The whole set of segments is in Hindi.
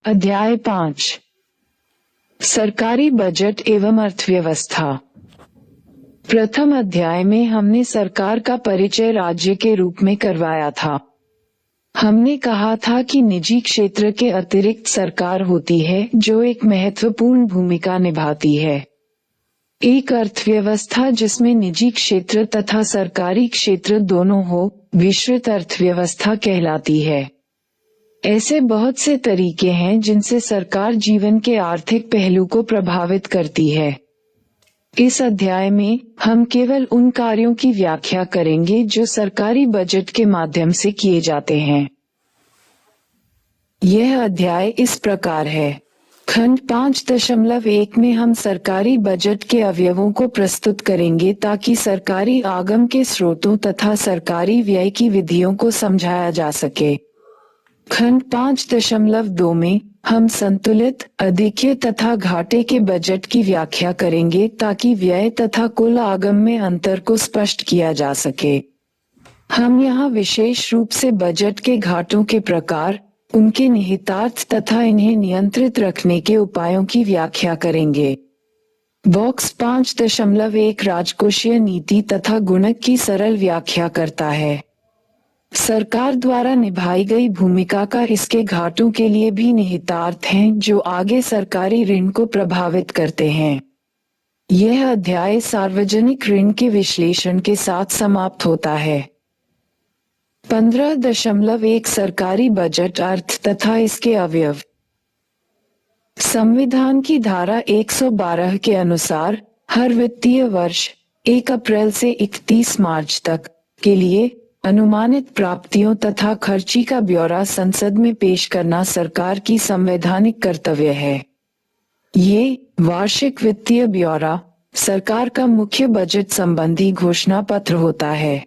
अध्याय 5 सरकारी बजट एवं अर्थव्यवस्था। प्रथम अध्याय में हमने सरकार का परिचय राज्य के रूप में करवाया था। हमने कहा था कि निजी क्षेत्र के अतिरिक्त सरकार होती है जो एक महत्वपूर्ण भूमिका निभाती है। एक अर्थव्यवस्था जिसमें निजी क्षेत्र तथा सरकारी क्षेत्र दोनों हो, विस्तृत अर्थव्यवस्था कहलाती है। ऐसे बहुत से तरीके हैं जिनसे सरकार जीवन के आर्थिक पहलू को प्रभावित करती है। इस अध्याय में हम केवल उन कार्यों की व्याख्या करेंगे जो सरकारी बजट के माध्यम से किए जाते हैं। यह अध्याय इस प्रकार है। खंड 5.1 में हम सरकारी बजट के अवयवों को प्रस्तुत करेंगे ताकि सरकारी आगम के स्रोतों तथा सरकारी व्यय की विधियों को समझाया जा सके। खंड 5.2 में हम संतुलित, अधिक्य तथा घाटे के बजट की व्याख्या करेंगे ताकि व्यय तथा कुल आगम में अंतर को स्पष्ट किया जा सके। हम यहाँ विशेष रूप से बजट के घाटों के प्रकार, उनके निहितार्थ तथा इन्हें नियंत्रित रखने के उपायों की व्याख्या करेंगे। बॉक्स 5.1 राजकोषीय नीति तथा गुणक की सरल व्याख्या करता है। सरकार द्वारा निभाई गई भूमिका का इसके घाटों के लिए भी निहितार्थ हैं जो आगे सरकारी ऋण को प्रभावित करते हैं। यह अध्याय सार्वजनिक ऋण के विश्लेषण के साथ समाप्त होता है। 15.1 सरकारी बजट अर्थ तथा इसके अवयव। संविधान की धारा 112 के अनुसार हर वित्तीय वर्ष 1 अप्रैल से 31 मार्च तक के लिए अनुमानित प्राप्तियों तथा खर्ची का ब्यौरा संसद में पेश करना सरकार की संवैधानिक कर्तव्य है। ये वार्षिक वित्तीय ब्यौरा सरकार का मुख्य बजट संबंधी घोषणा पत्र होता है।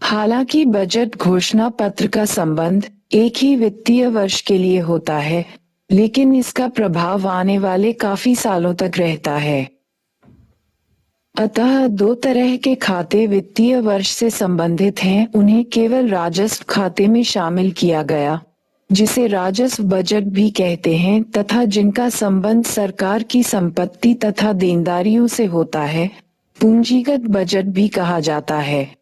हालांकि बजट घोषणा पत्र का संबंध एक ही वित्तीय वर्ष के लिए होता है, लेकिन इसका प्रभाव आने वाले काफी सालों तक रहता है। अतः दो तरह के खाते वित्तीय वर्ष से संबंधित हैं। उन्हें केवल राजस्व खाते में शामिल किया गया, जिसे राजस्व बजट भी कहते हैं, तथा जिनका संबंध सरकार की संपत्ति तथा देनदारियों से होता है, पूंजीगत बजट भी कहा जाता है।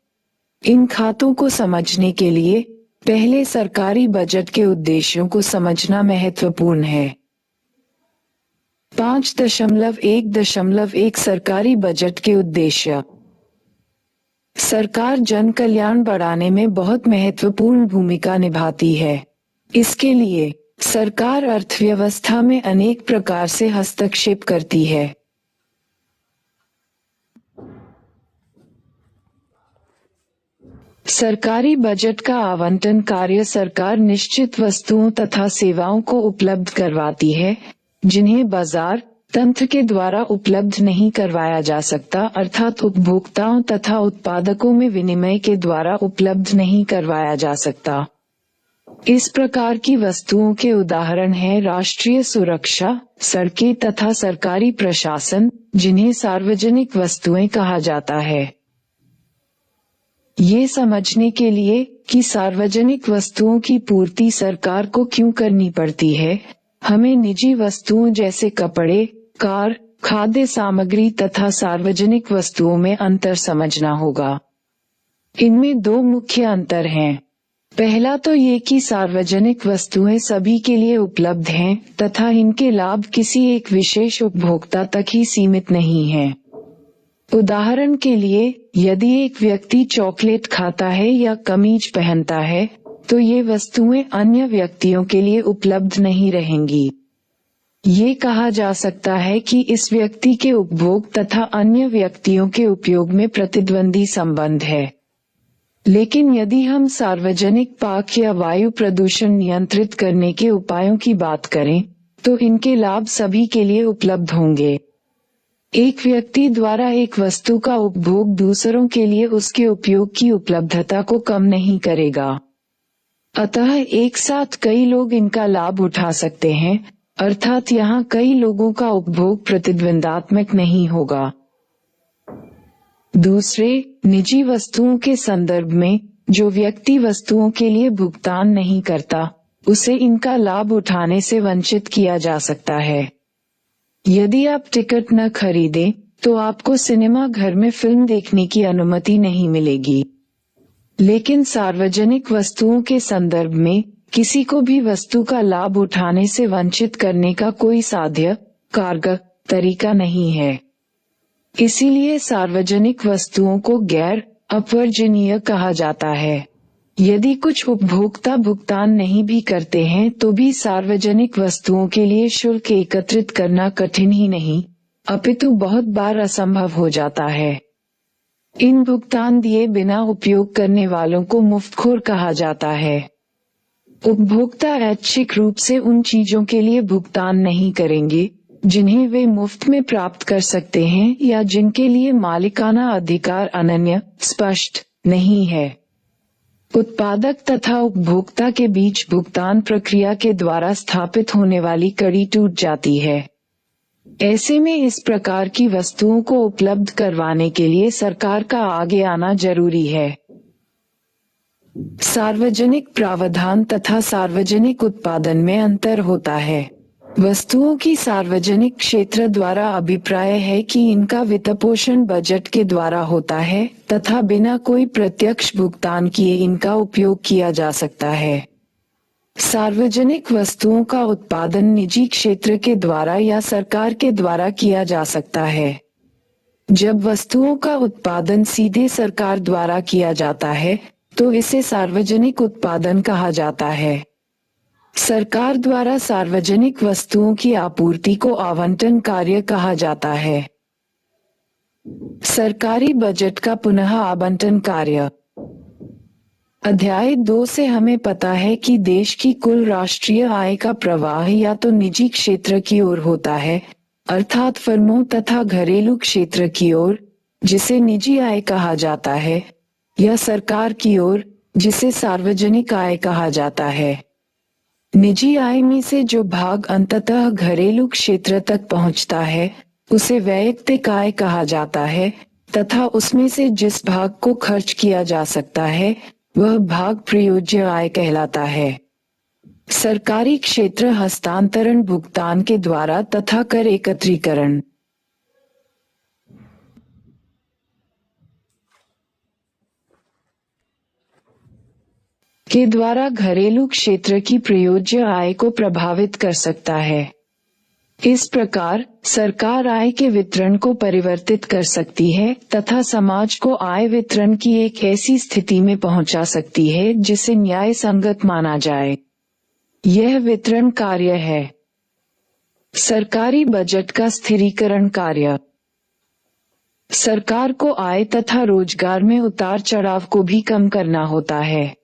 इन खातों को समझने के लिए पहले सरकारी बजट के उद्देश्यों को समझना महत्वपूर्ण है। 5.1 सरकारी बजट के उद्देश्य। सरकार जन कल्याण बढ़ाने में बहुत महत्वपूर्ण भूमिका निभाती है। इसके लिए सरकार अर्थव्यवस्था में अनेक प्रकार से हस्तक्षेप करती है। सरकारी बजट का आवंटन कार्य सरकार निश्चित वस्तुओं तथा सेवाओं को उपलब्ध करवाती है जिन्हें बाजार तंत्र के द्वारा उपलब्ध नहीं करवाया जा सकता, अर्थात उपभोक्ताओं तथा उत्पादकों में विनिमय के द्वारा उपलब्ध नहीं करवाया जा सकता। इस प्रकार की वस्तुओं के उदाहरण हैं राष्ट्रीय सुरक्षा, सड़कें तथा सरकारी प्रशासन, जिन्हें सार्वजनिक वस्तुएं कहा जाता है। ये समझने के लिए कि सार्वजनिक वस्तुओं की पूर्ति सरकार को क्यों करनी पड़ती है, हमें निजी वस्तुओं जैसे कपड़े, कार, खाद्य सामग्री तथा सार्वजनिक वस्तुओं में अंतर समझना होगा। इनमें दो मुख्य अंतर हैं। पहला तो ये कि सार्वजनिक वस्तुएं सभी के लिए उपलब्ध हैं तथा इनके लाभ किसी एक विशेष उपभोक्ता तक ही सीमित नहीं हैं। उदाहरण के लिए, यदि एक व्यक्ति चॉकलेट खाता है या कमीज पहनता है, तो ये वस्तुएं अन्य व्यक्तियों के लिए उपलब्ध नहीं रहेंगी। ये कहा जा सकता है कि इस व्यक्ति के उपभोग तथा अन्य व्यक्तियों के उपयोग में प्रतिद्वंदी संबंध है। लेकिन यदि हम सार्वजनिक पाक या वायु प्रदूषण नियंत्रित करने के उपायों की बात करें, तो इनके लाभ सभी के लिए उपलब्ध होंगे। एक व्यक्ति द्वारा एक वस्तु का उपभोग दूसरों के लिए उसके उपयोग की उपलब्धता को कम नहीं करेगा। अतः एक साथ कई लोग इनका लाभ उठा सकते हैं, अर्थात यहाँ कई लोगों का उपभोग प्रतिद्वंदात्मक नहीं होगा। दूसरे, निजी वस्तुओं के संदर्भ में जो व्यक्ति वस्तुओं के लिए भुगतान नहीं करता, उसे इनका लाभ उठाने से वंचित किया जा सकता है। यदि आप टिकट न खरीदें, तो आपको सिनेमा घर में फिल्म देखने की अनुमति नहीं मिलेगी। लेकिन सार्वजनिक वस्तुओं के संदर्भ में किसी को भी वस्तु का लाभ उठाने से वंचित करने का कोई साध्य कारगर तरीका नहीं है। इसीलिए सार्वजनिक वस्तुओं को गैर अपर्जनीय कहा जाता है। यदि कुछ उपभोक्ता भुगतान नहीं भी करते हैं तो भी सार्वजनिक वस्तुओं के लिए शुल्क एकत्रित करना कठिन ही नहीं, अपितु बहुत बार असंभव हो जाता है। इन भुगतान दिए बिना उपयोग करने वालों को मुफ्तखोर कहा जाता है। उपभोक्ता ऐच्छिक रूप से उन चीजों के लिए भुगतान नहीं करेंगे जिन्हें वे मुफ्त में प्राप्त कर सकते हैं या जिनके लिए मालिकाना अधिकार अनन्य स्पष्ट नहीं है। उत्पादक तथा उपभोक्ता के बीच भुगतान प्रक्रिया के द्वारा स्थापित होने वाली कड़ी टूट जाती है। ऐसे में इस प्रकार की वस्तुओं को उपलब्ध करवाने के लिए सरकार का आगे आना जरूरी है। सार्वजनिक प्रावधान तथा सार्वजनिक उत्पादन में अंतर होता है। वस्तुओं की सार्वजनिक क्षेत्र द्वारा अभिप्राय है कि इनका वित्तपोषण बजट के द्वारा होता है तथा बिना कोई प्रत्यक्ष भुगतान किए इनका उपयोग किया जा सकता है। सार्वजनिक वस्तुओं का उत्पादन निजी क्षेत्र के द्वारा या सरकार के द्वारा किया जा सकता है। जब वस्तुओं का उत्पादन सीधे सरकार द्वारा किया जाता है तो इसे सार्वजनिक उत्पादन कहा जाता है। सरकार द्वारा सार्वजनिक वस्तुओं की आपूर्ति को आवंटन कार्य कहा जाता है। सरकारी बजट का पुनः आवंटन कार्य। अध्याय 2 से हमें पता है कि देश की कुल राष्ट्रीय आय का प्रवाह या तो निजी क्षेत्र की ओर होता है, अर्थात फर्मों तथा घरेलू क्षेत्र की ओर, जिसे निजी आय कहा जाता है, या सरकार की ओर, जिसे सार्वजनिक आय कहा जाता है। निजी आय में से जो भाग अंततः घरेलू क्षेत्र तक पहुंचता है, उसे वैयक्तिक आय कहा जाता है तथा उसमें से जिस भाग को खर्च किया जा सकता है वह भाग प्रयोज्य आय कहलाता है। सरकारी क्षेत्र हस्तांतरण भुगतान के द्वारा तथा कर एकत्रीकरण के द्वारा घरेलू क्षेत्र की प्रयोज्य आय को प्रभावित कर सकता है। इस प्रकार सरकार आय के वितरण को परिवर्तित कर सकती है तथा समाज को आय वितरण की एक ऐसी स्थिति में पहुंचा सकती है जिसे न्याय संगत माना जाए। यह वितरण कार्य है। सरकारी बजट का स्थिरीकरण कार्य। सरकार को आय तथा रोजगार में उतार चढ़ाव को भी कम करना होता है।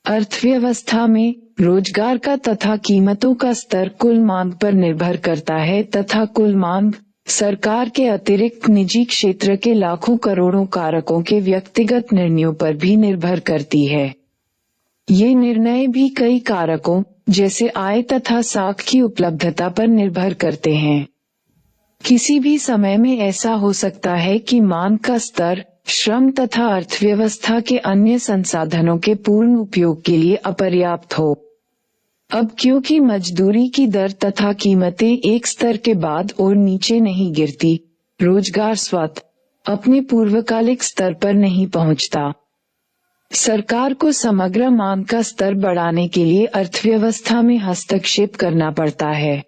अर्थव्यवस्था में रोजगार का तथा कीमतों का स्तर कुल मांग पर निर्भर करता है तथा कुल मांग सरकार के अतिरिक्त निजी क्षेत्र के लाखों करोड़ों कारकों के व्यक्तिगत निर्णयों पर भी निर्भर करती है। ये निर्णय भी कई कारकों जैसे आय तथा साख की उपलब्धता पर निर्भर करते हैं। किसी भी समय में ऐसा हो सकता है कि मांग का स्तर श्रम तथा अर्थव्यवस्था के अन्य संसाधनों के पूर्ण उपयोग के लिए अपर्याप्त हो। अब क्योंकि मजदूरी की दर तथा कीमतें एक स्तर के बाद और नीचे नहीं गिरती, रोजगार स्वतः अपने पूर्वकालिक स्तर पर नहीं पहुंचता। सरकार को समग्र मांग का स्तर बढ़ाने के लिए अर्थव्यवस्था में हस्तक्षेप करना पड़ता है।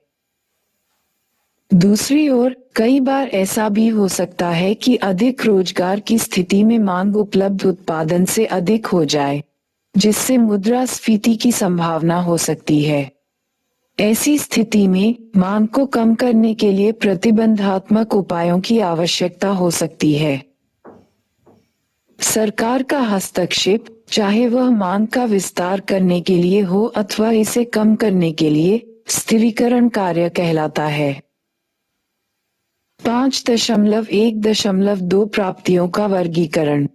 दूसरी ओर कई बार ऐसा भी हो सकता है कि अधिक रोजगार की स्थिति में मांग उपलब्ध उत्पादन से अधिक हो जाए, जिससे मुद्रास्फीति की संभावना हो सकती है। ऐसी स्थिति में मांग को कम करने के लिए प्रतिबंधात्मक उपायों की आवश्यकता हो सकती है। सरकार का हस्तक्षेप, चाहे वह मांग का विस्तार करने के लिए हो अथवा इसे कम करने के लिए, स्थिरीकरण कार्य कहलाता है। 5.1.2 प्राप्तियों का वर्गीकरण।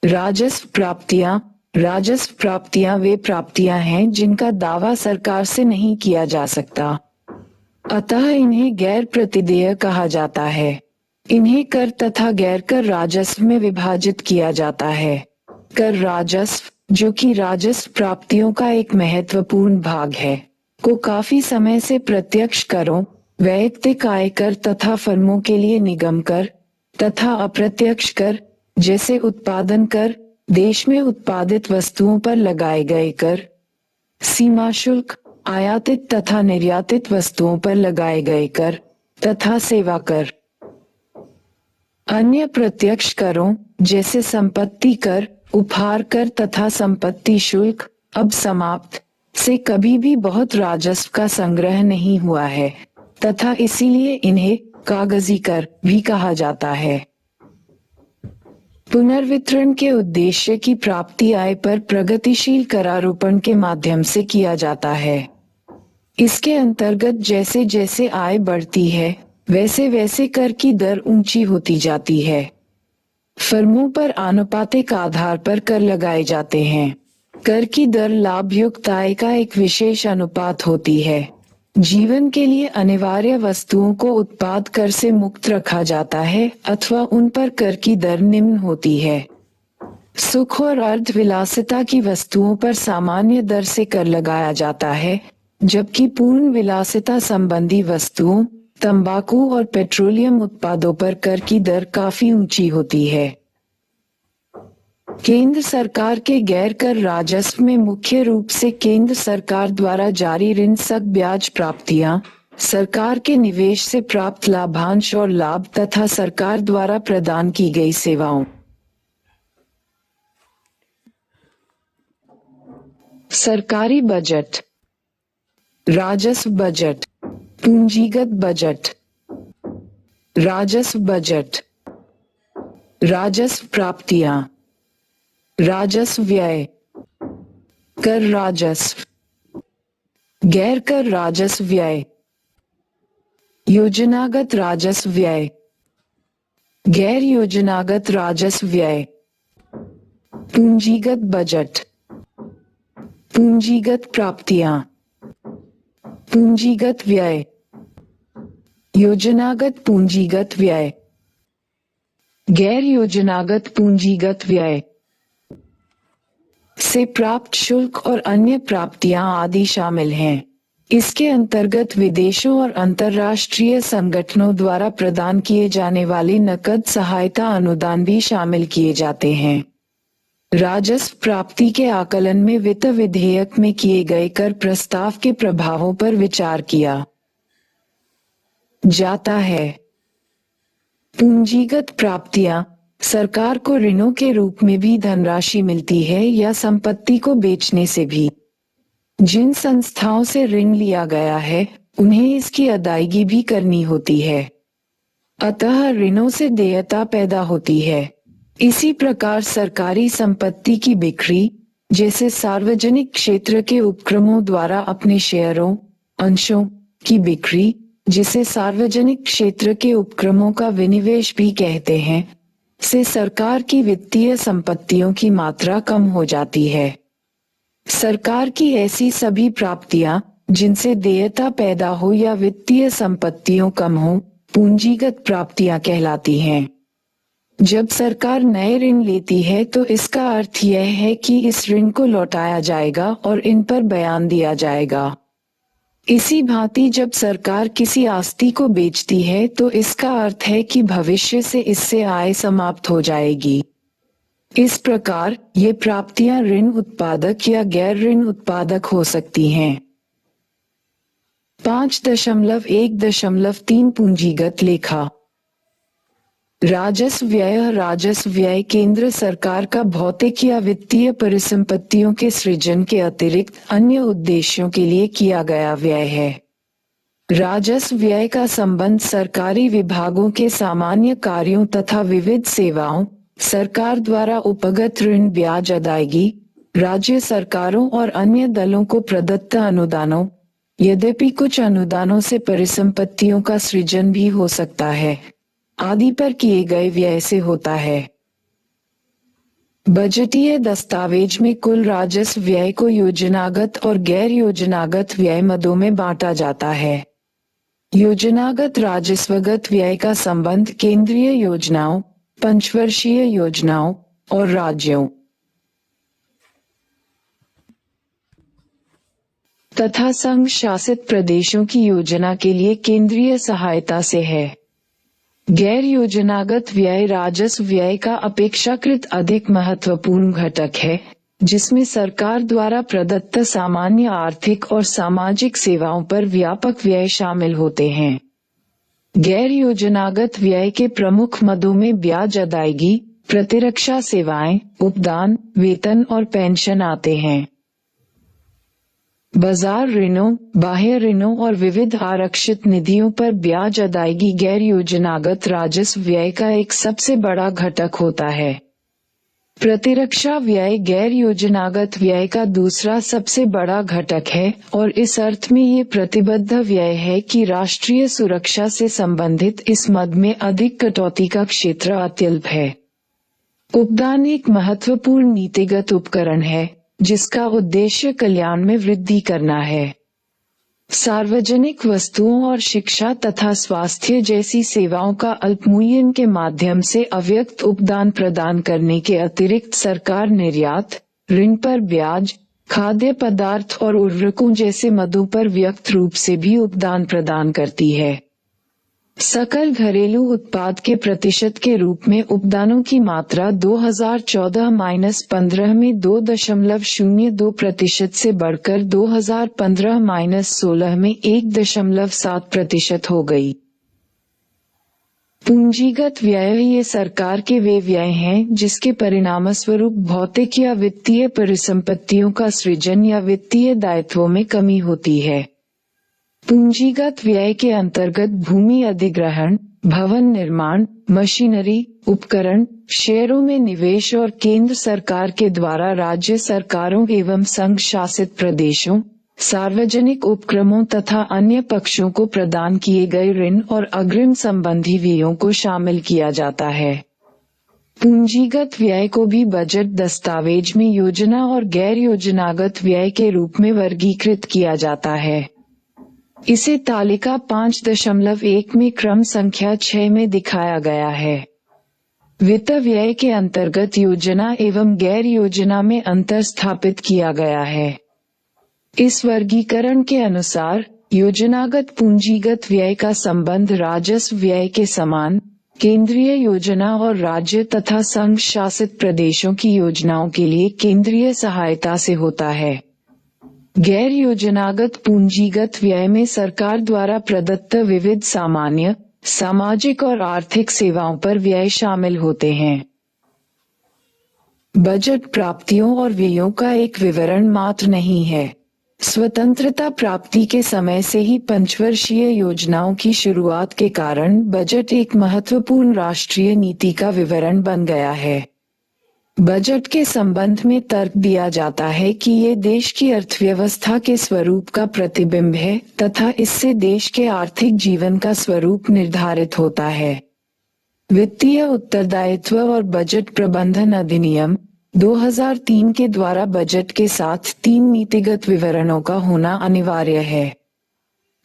राजस्व प्राप्तियां वे प्राप्तियां हैं जिनका दावा सरकार से नहीं किया जा सकता, अतः इन्हें गैर प्रतिदेय कहा जाता है। इन्हें कर तथा गैर कर राजस्व में विभाजित किया जाता है। कर राजस्व जो कि राजस्व प्राप्तियों का एक महत्वपूर्ण भाग है, को काफी समय से प्रत्यक्ष करों, वैयक्तिक आयकर तथा फर्मों के लिए निगम कर तथा अप्रत्यक्ष कर जैसे उत्पादन कर, देश में उत्पादित वस्तुओं पर लगाए गए कर, सीमा शुल्क, आयातित तथा निर्यातित वस्तुओं पर लगाए गए कर तथा सेवा कर। अन्य प्रत्यक्ष करों जैसे संपत्ति कर, उपहार कर तथा संपत्ति शुल्क अब समाप्त से कभी भी बहुत राजस्व का संग्रह नहीं हुआ है तथा इसीलिए इन्हें कागजी कर भी कहा जाता है। पुनर्वितरण के उद्देश्य की प्राप्ति आय पर प्रगतिशील करारोपण के माध्यम से किया जाता है। इसके अंतर्गत जैसे जैसे आय बढ़ती है वैसे वैसे कर की दर ऊंची होती जाती है। फर्मों पर आनुपातिक आधार पर कर लगाए जाते हैं। कर की दर लाभयुक्त आय का एक विशेष अनुपात होती है। जीवन के लिए अनिवार्य वस्तुओं को उत्पाद कर से मुक्त रखा जाता है अथवा उन पर कर की दर निम्न होती है। सुख और अर्ध विलासिता की वस्तुओं पर सामान्य दर से कर लगाया जाता है, जबकि पूर्ण विलासिता संबंधी वस्तुओं, तंबाकू और पेट्रोलियम उत्पादों पर कर की दर काफी ऊंची होती है। केंद्र सरकार के गैर कर राजस्व में मुख्य रूप से केंद्र सरकार द्वारा जारी ऋण सक ब्याज प्राप्तियां, सरकार के निवेश से प्राप्त लाभांश और लाभ तथा सरकार द्वारा प्रदान की गई सेवाओं। सरकारी बजट, राजस्व बजट, पूंजीगत बजट, राजस्व बजट, राजस्व प्राप्तियां, राजस्व व्यय, कर राजस्व, गैर कर राजस्व व्यय, योजनागत राजस्व व्यय, गैर योजनागत राजस्व व्यय, पूंजीगत बजट, पूंजीगत प्राप्तियां, पूंजीगत व्यय, योजनागत पूंजीगत व्यय, गैर योजनागत पूंजीगत व्यय से प्राप्त शुल्क और अन्य प्राप्तियां आदि शामिल हैं। इसके अंतर्गत विदेशों और अंतर्राष्ट्रीय संगठनों द्वारा प्रदान किए जाने वाले नकद सहायता अनुदान भी शामिल किए जाते हैं। राजस्व प्राप्ति के आकलन में वित्त विधेयक में किए गए कर प्रस्ताव के प्रभावों पर विचार किया जाता है। पूंजीगत प्राप्तियां, सरकार को ऋणों के रूप में भी धनराशि मिलती है या संपत्ति को बेचने से भी। जिन संस्थाओं से ऋण लिया गया है उन्हें इसकी अदायगी भी करनी होती है, अतः ऋणों से देयता पैदा होती है। इसी प्रकार सरकारी संपत्ति की बिक्री, जैसे सार्वजनिक क्षेत्र के उपक्रमों द्वारा अपने शेयरों, अंशों की बिक्री, जिसे सार्वजनिक क्षेत्र के उपक्रमों का विनिवेश भी कहते हैं, से सरकार की वित्तीय संपत्तियों की मात्रा कम हो जाती है। सरकार की ऐसी सभी प्राप्तियां जिनसे देयता पैदा हो या वित्तीय संपत्तियों कम हो, पूंजीगत प्राप्तियां कहलाती हैं। जब सरकार नए ऋण लेती है तो इसका अर्थ यह है कि इस ऋण को लौटाया जाएगा और इन पर बयान दिया जाएगा। इसी भांति जब सरकार किसी आस्ति को बेचती है तो इसका अर्थ है कि भविष्य से इससे आय समाप्त हो जाएगी। इस प्रकार ये प्राप्तियां ऋण उत्पादक या गैर ऋण उत्पादक हो सकती हैं। 5.1.3 पूंजीगत लेखा। राजस्व व्यय केंद्र सरकार का भौतिक या वित्तीय परिसंपत्तियों के सृजन के अतिरिक्त अन्य उद्देश्यों के लिए किया गया व्यय है। राजस्व व्यय का संबंध सरकारी विभागों के सामान्य कार्यों तथा विविध सेवाओं, सरकार द्वारा उपगत ऋण ब्याज अदायगी, राज्य सरकारों और अन्य दलों को प्रदत्त अनुदानों, यद्यपि कुछ अनुदानों से परिसंपत्तियों का सृजन भी हो सकता है, आदि पर किए गए व्यय से होता है। बजटीय दस्तावेज में कुल राजस्व व्यय को योजनागत और गैर योजनागत व्यय मदों में बांटा जाता है। योजनागत राजस्वगत व्यय का संबंध केंद्रीय योजनाओं, पंचवर्षीय योजनाओं और राज्यों तथा संघ शासित प्रदेशों की योजना के लिए केंद्रीय सहायता से है। गैर योजनागत व्यय राजस्व व्यय का अपेक्षाकृत अधिक महत्वपूर्ण घटक है, जिसमें सरकार द्वारा प्रदत्त सामान्य आर्थिक और सामाजिक सेवाओं पर व्यापक व्यय शामिल होते हैं। गैर योजनागत व्यय के प्रमुख मदों में ब्याज अदायगी, प्रतिरक्षा सेवाएं, उपदान, वेतन और पेंशन आते हैं। बाजार ऋणों, बाह्य ऋणों और विविध आरक्षित निधियों पर ब्याज अदायगी गैर योजनागत राजस्व व्यय का एक सबसे बड़ा घटक होता है। प्रतिरक्षा व्यय गैर योजनागत व्यय का दूसरा सबसे बड़ा घटक है और इस अर्थ में ये प्रतिबद्ध व्यय है कि राष्ट्रीय सुरक्षा से संबंधित इस मद में अधिक कटौती का क्षेत्र अत्यल्प है। उपदान एक महत्वपूर्ण नीतिगत उपकरण है, जिसका उद्देश्य कल्याण में वृद्धि करना है। सार्वजनिक वस्तुओं और शिक्षा तथा स्वास्थ्य जैसी सेवाओं का अल्पमूल्यन के माध्यम से अव्यक्त उपदान प्रदान करने के अतिरिक्त सरकार निर्यात, ऋण पर ब्याज, खाद्य पदार्थ और उर्वरकों जैसे मदों पर व्यक्त रूप से भी उपदान प्रदान करती है। सकल घरेलू उत्पाद के प्रतिशत के रूप में उपदानों की मात्रा 2014-15 में 2.02% से बढ़कर 2015-16 में 1.7% हो गई। पूंजीगत व्यय ये सरकार के वे व्यय हैं जिसके परिणामस्वरूप भौतिक या वित्तीय परिसंपत्तियों का सृजन या वित्तीय दायित्वों में कमी होती है। पूंजीगत व्यय के अंतर्गत भूमि अधिग्रहण, भवन निर्माण, मशीनरी, उपकरण, शेयरों में निवेश और केंद्र सरकार के द्वारा राज्य सरकारों एवं संघ शासित प्रदेशों, सार्वजनिक उपक्रमों तथा अन्य पक्षों को प्रदान किए गए ऋण और अग्रिम संबंधी व्ययों को शामिल किया जाता है। पूंजीगत व्यय को भी बजट दस्तावेज में योजना और गैर योजनागत व्यय के रूप में वर्गीकृत किया जाता है। इसे तालिका 5.1 में क्रम संख्या 6 में दिखाया गया है। वित्त व्यय के अंतर्गत योजना एवं गैर योजना में अंतर स्थापित किया गया है। इस वर्गीकरण के अनुसार योजनागत पूंजीगत व्यय का संबंध राजस्व व्यय के समान केंद्रीय योजना और राज्य तथा संघ शासित प्रदेशों की योजनाओं के लिए केंद्रीय सहायता से होता है। गैर योजनागत पूंजीगत व्यय में सरकार द्वारा प्रदत्त विविध सामान्य, सामाजिक और आर्थिक सेवाओं पर व्यय शामिल होते हैं। बजट प्राप्तियों और व्ययों का एक विवरण मात्र नहीं है। स्वतंत्रता प्राप्ति के समय से ही पंचवर्षीय योजनाओं की शुरुआत के कारण बजट एक महत्वपूर्ण राष्ट्रीय नीति का विवरण बन गया है। बजट के संबंध में तर्क दिया जाता है कि ये देश की अर्थव्यवस्था के स्वरूप का प्रतिबिंब है तथा इससे देश के आर्थिक जीवन का स्वरूप निर्धारित होता है। वित्तीय उत्तरदायित्व और बजट प्रबंधन अधिनियम 2003 के द्वारा बजट के साथ 3 नीतिगत विवरणों का होना अनिवार्य है।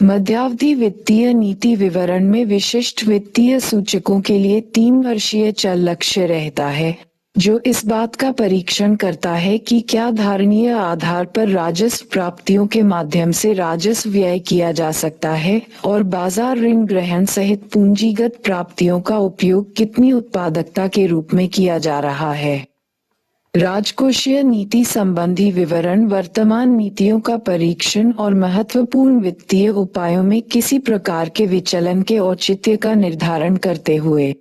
मध्यावधि वित्तीय नीति विवरण में विशिष्ट वित्तीय सूचकों के लिए 3 वर्षीय चल लक्ष्य रहता है, जो इस बात का परीक्षण करता है कि क्या धारणीय आधार पर राजस्व प्राप्तियों के माध्यम से राजस्व व्यय किया जा सकता है और बाजार ऋण ग्रहण सहित पूंजीगत प्राप्तियों का उपयोग कितनी उत्पादकता के रूप में किया जा रहा है। राजकोषीय नीति संबंधी विवरण वर्तमान नीतियों का परीक्षण और महत्वपूर्ण वित्तीय उपायों में किसी प्रकार के विचलन के औचित्य का निर्धारण करते हुए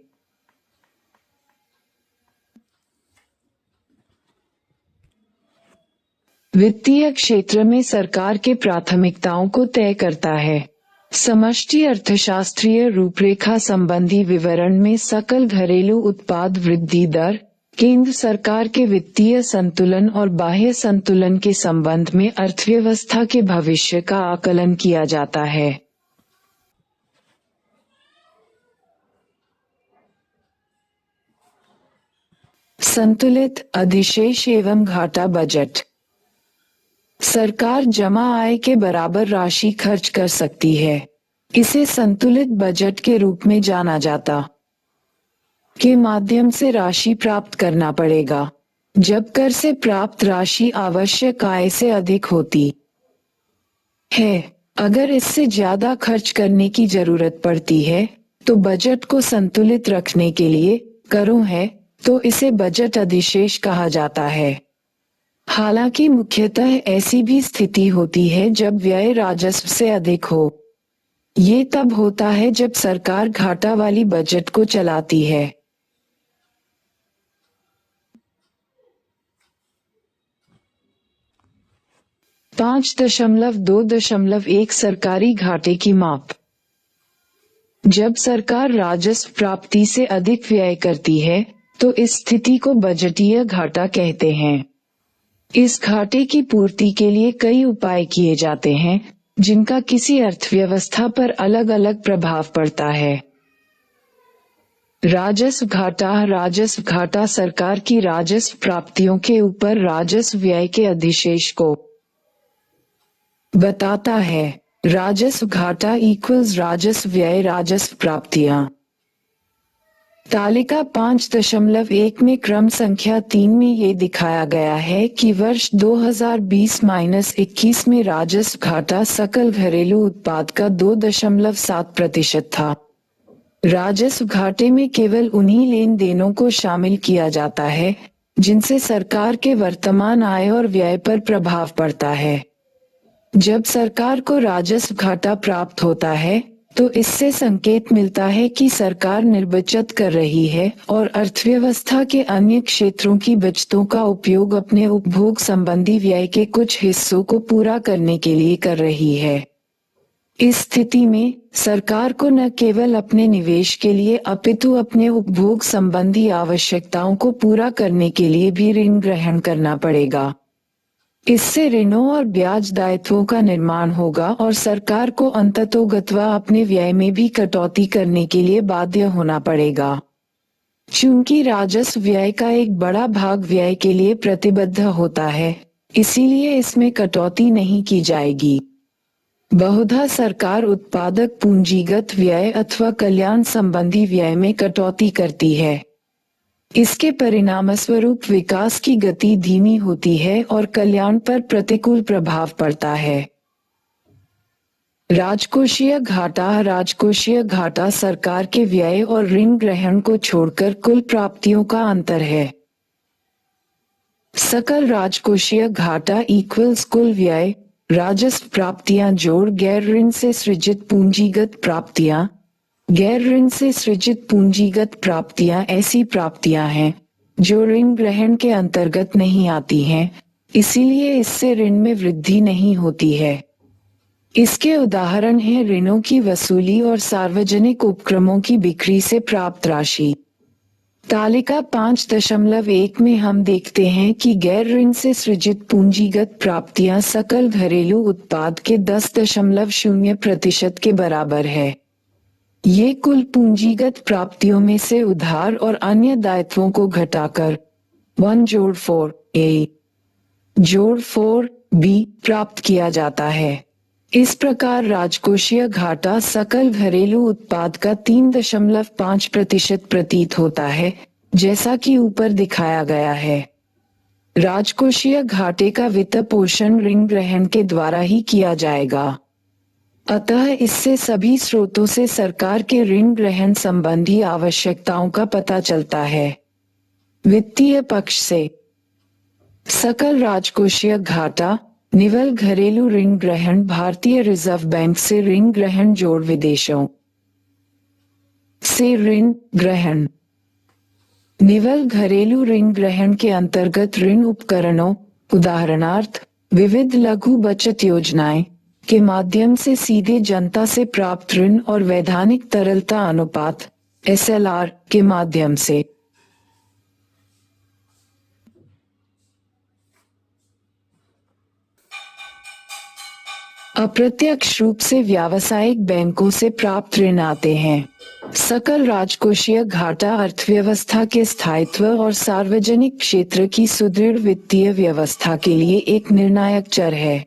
वित्तीय क्षेत्र में सरकार के प्राथमिकताओं को तय करता है। समष्टि अर्थशास्त्रीय रूपरेखा संबंधी विवरण में सकल घरेलू उत्पाद वृद्धि दर, केंद्र सरकार के वित्तीय संतुलन और बाह्य संतुलन के संबंध में अर्थव्यवस्था के भविष्य का आकलन किया जाता है। संतुलित, अधिशेष एवं घाटा बजट। सरकार जमा आय के बराबर राशि खर्च कर सकती है। इसे संतुलित बजट के रूप में जाना जाता के माध्यम से राशि प्राप्त करना पड़ेगा, जब कर से प्राप्त राशि आवश्यक आय से अधिक होती। है। अगर इससे ज्यादा खर्च करने की जरूरत पड़ती है तो बजट को संतुलित रखने के लिए करों है, तो इसे बजट अधिशेष कहा जाता है। हालांकि मुख्यतः ऐसी भी स्थिति होती है जब व्यय राजस्व से अधिक हो। ये तब होता है जब सरकार घाटा वाली बजट को चलाती है। 5.2.1 सरकारी घाटे की माप। जब सरकार राजस्व प्राप्ति से अधिक व्यय करती है तो इस स्थिति को बजटीय घाटा कहते हैं। इस घाटे की पूर्ति के लिए कई उपाय किए जाते हैं जिनका किसी अर्थव्यवस्था पर अलग अलग प्रभाव पड़ता है। राजस्व घाटा सरकार की राजस्व प्राप्तियों के ऊपर राजस्व व्यय के अधिशेष को बताता है। राजस्व घाटा इक्वल्स राजस्व व्यय राजस्व प्राप्तियां। तालिका 5.1 में क्रम संख्या 3 में ये दिखाया गया है कि वर्ष 2020-21 में राजस्व घाटा सकल घरेलू उत्पाद का 2.7% था। राजस्व घाटे में केवल उन्हीं लेन देनों को शामिल किया जाता है जिनसे सरकार के वर्तमान आय और व्यय पर प्रभाव पड़ता है। जब सरकार को राजस्व घाटा प्राप्त होता है तो इससे संकेत मिलता है कि सरकार निर्बचत कर रही है और अर्थव्यवस्था के अन्य क्षेत्रों की बचतों का उपयोग अपने उपभोग संबंधी व्यय के कुछ हिस्सों को पूरा करने के लिए कर रही है। इस स्थिति में सरकार को न केवल अपने निवेश के लिए अपितु अपने उपभोग संबंधी आवश्यकताओं को पूरा करने के लिए भी ऋण ग्रहण करना पड़ेगा। इससे ऋणों और ब्याज दायित्वों का निर्माण होगा और सरकार को अंततोगत्वा अपने व्यय में भी कटौती करने के लिए बाध्य होना पड़ेगा। चूंकि राजस्व व्यय का एक बड़ा भाग व्यय के लिए प्रतिबद्ध होता है, इसीलिए इसमें कटौती नहीं की जाएगी। बहुधा सरकार उत्पादक पूंजीगत व्यय अथवा कल्याण संबंधी व्यय में कटौती करती है। इसके परिणामस्वरूप विकास की गति धीमी होती है और कल्याण पर प्रतिकूल प्रभाव पड़ता है। राजकोषीय घाटा सरकार के व्यय और ऋण ग्रहण को छोड़कर कुल प्राप्तियों का अंतर है। सकल राजकोषीय घाटा इक्वल्स कुल व्यय राजस्व प्राप्तियां जोड़ गैर ऋण से सृजित पूंजीगत प्राप्तियां। गैर ऋण से सृजित पूंजीगत प्राप्तियां ऐसी प्राप्तियां हैं जो ऋण ग्रहण के अंतर्गत नहीं आती हैं, इसीलिए इससे ऋण में वृद्धि नहीं होती है। इसके उदाहरण हैं ऋणों की वसूली और सार्वजनिक उपक्रमों की बिक्री से प्राप्त राशि। तालिका 5.1 में हम देखते हैं कि गैर ऋण से सृजित पूंजीगत प्राप्तियां सकल घरेलू उत्पाद के 10.0% के बराबर है। ये कुल पूंजीगत प्राप्तियों में से उधार और अन्य दायित्वों को घटाकर 1+4A+4B प्राप्त किया जाता है। इस प्रकार राजकोषीय घाटा सकल घरेलू उत्पाद का 3.5% प्रतीत होता है, जैसा कि ऊपर दिखाया गया है। राजकोषीय घाटे का वित्त पोषण ऋण ग्रहण के द्वारा ही किया जाएगा। अतः इससे सभी स्रोतों से सरकार के ऋण ग्रहण संबंधी आवश्यकताओं का पता चलता है। वित्तीय पक्ष से सकल राजकोषीय घाटा निवल घरेलू ऋण ग्रहण भारतीय रिजर्व बैंक से ऋण ग्रहण जोड़ विदेशों से ऋण ग्रहण। निवल घरेलू ऋण ग्रहण के अंतर्गत ऋण उपकरणों उदाहरणार्थ विविध लघु बचत योजनाएं के माध्यम से सीधे जनता से प्राप्त ऋण और वैधानिक तरलता अनुपात SLR के माध्यम से। अप्रत्यक्ष रूप से व्यावसायिक बैंकों से प्राप्त ऋण आते हैं। सकल राजकोषीय घाटा अर्थव्यवस्था के स्थायित्व और सार्वजनिक क्षेत्र की सुदृढ़ वित्तीय व्यवस्था के लिए एक निर्णायक चर है।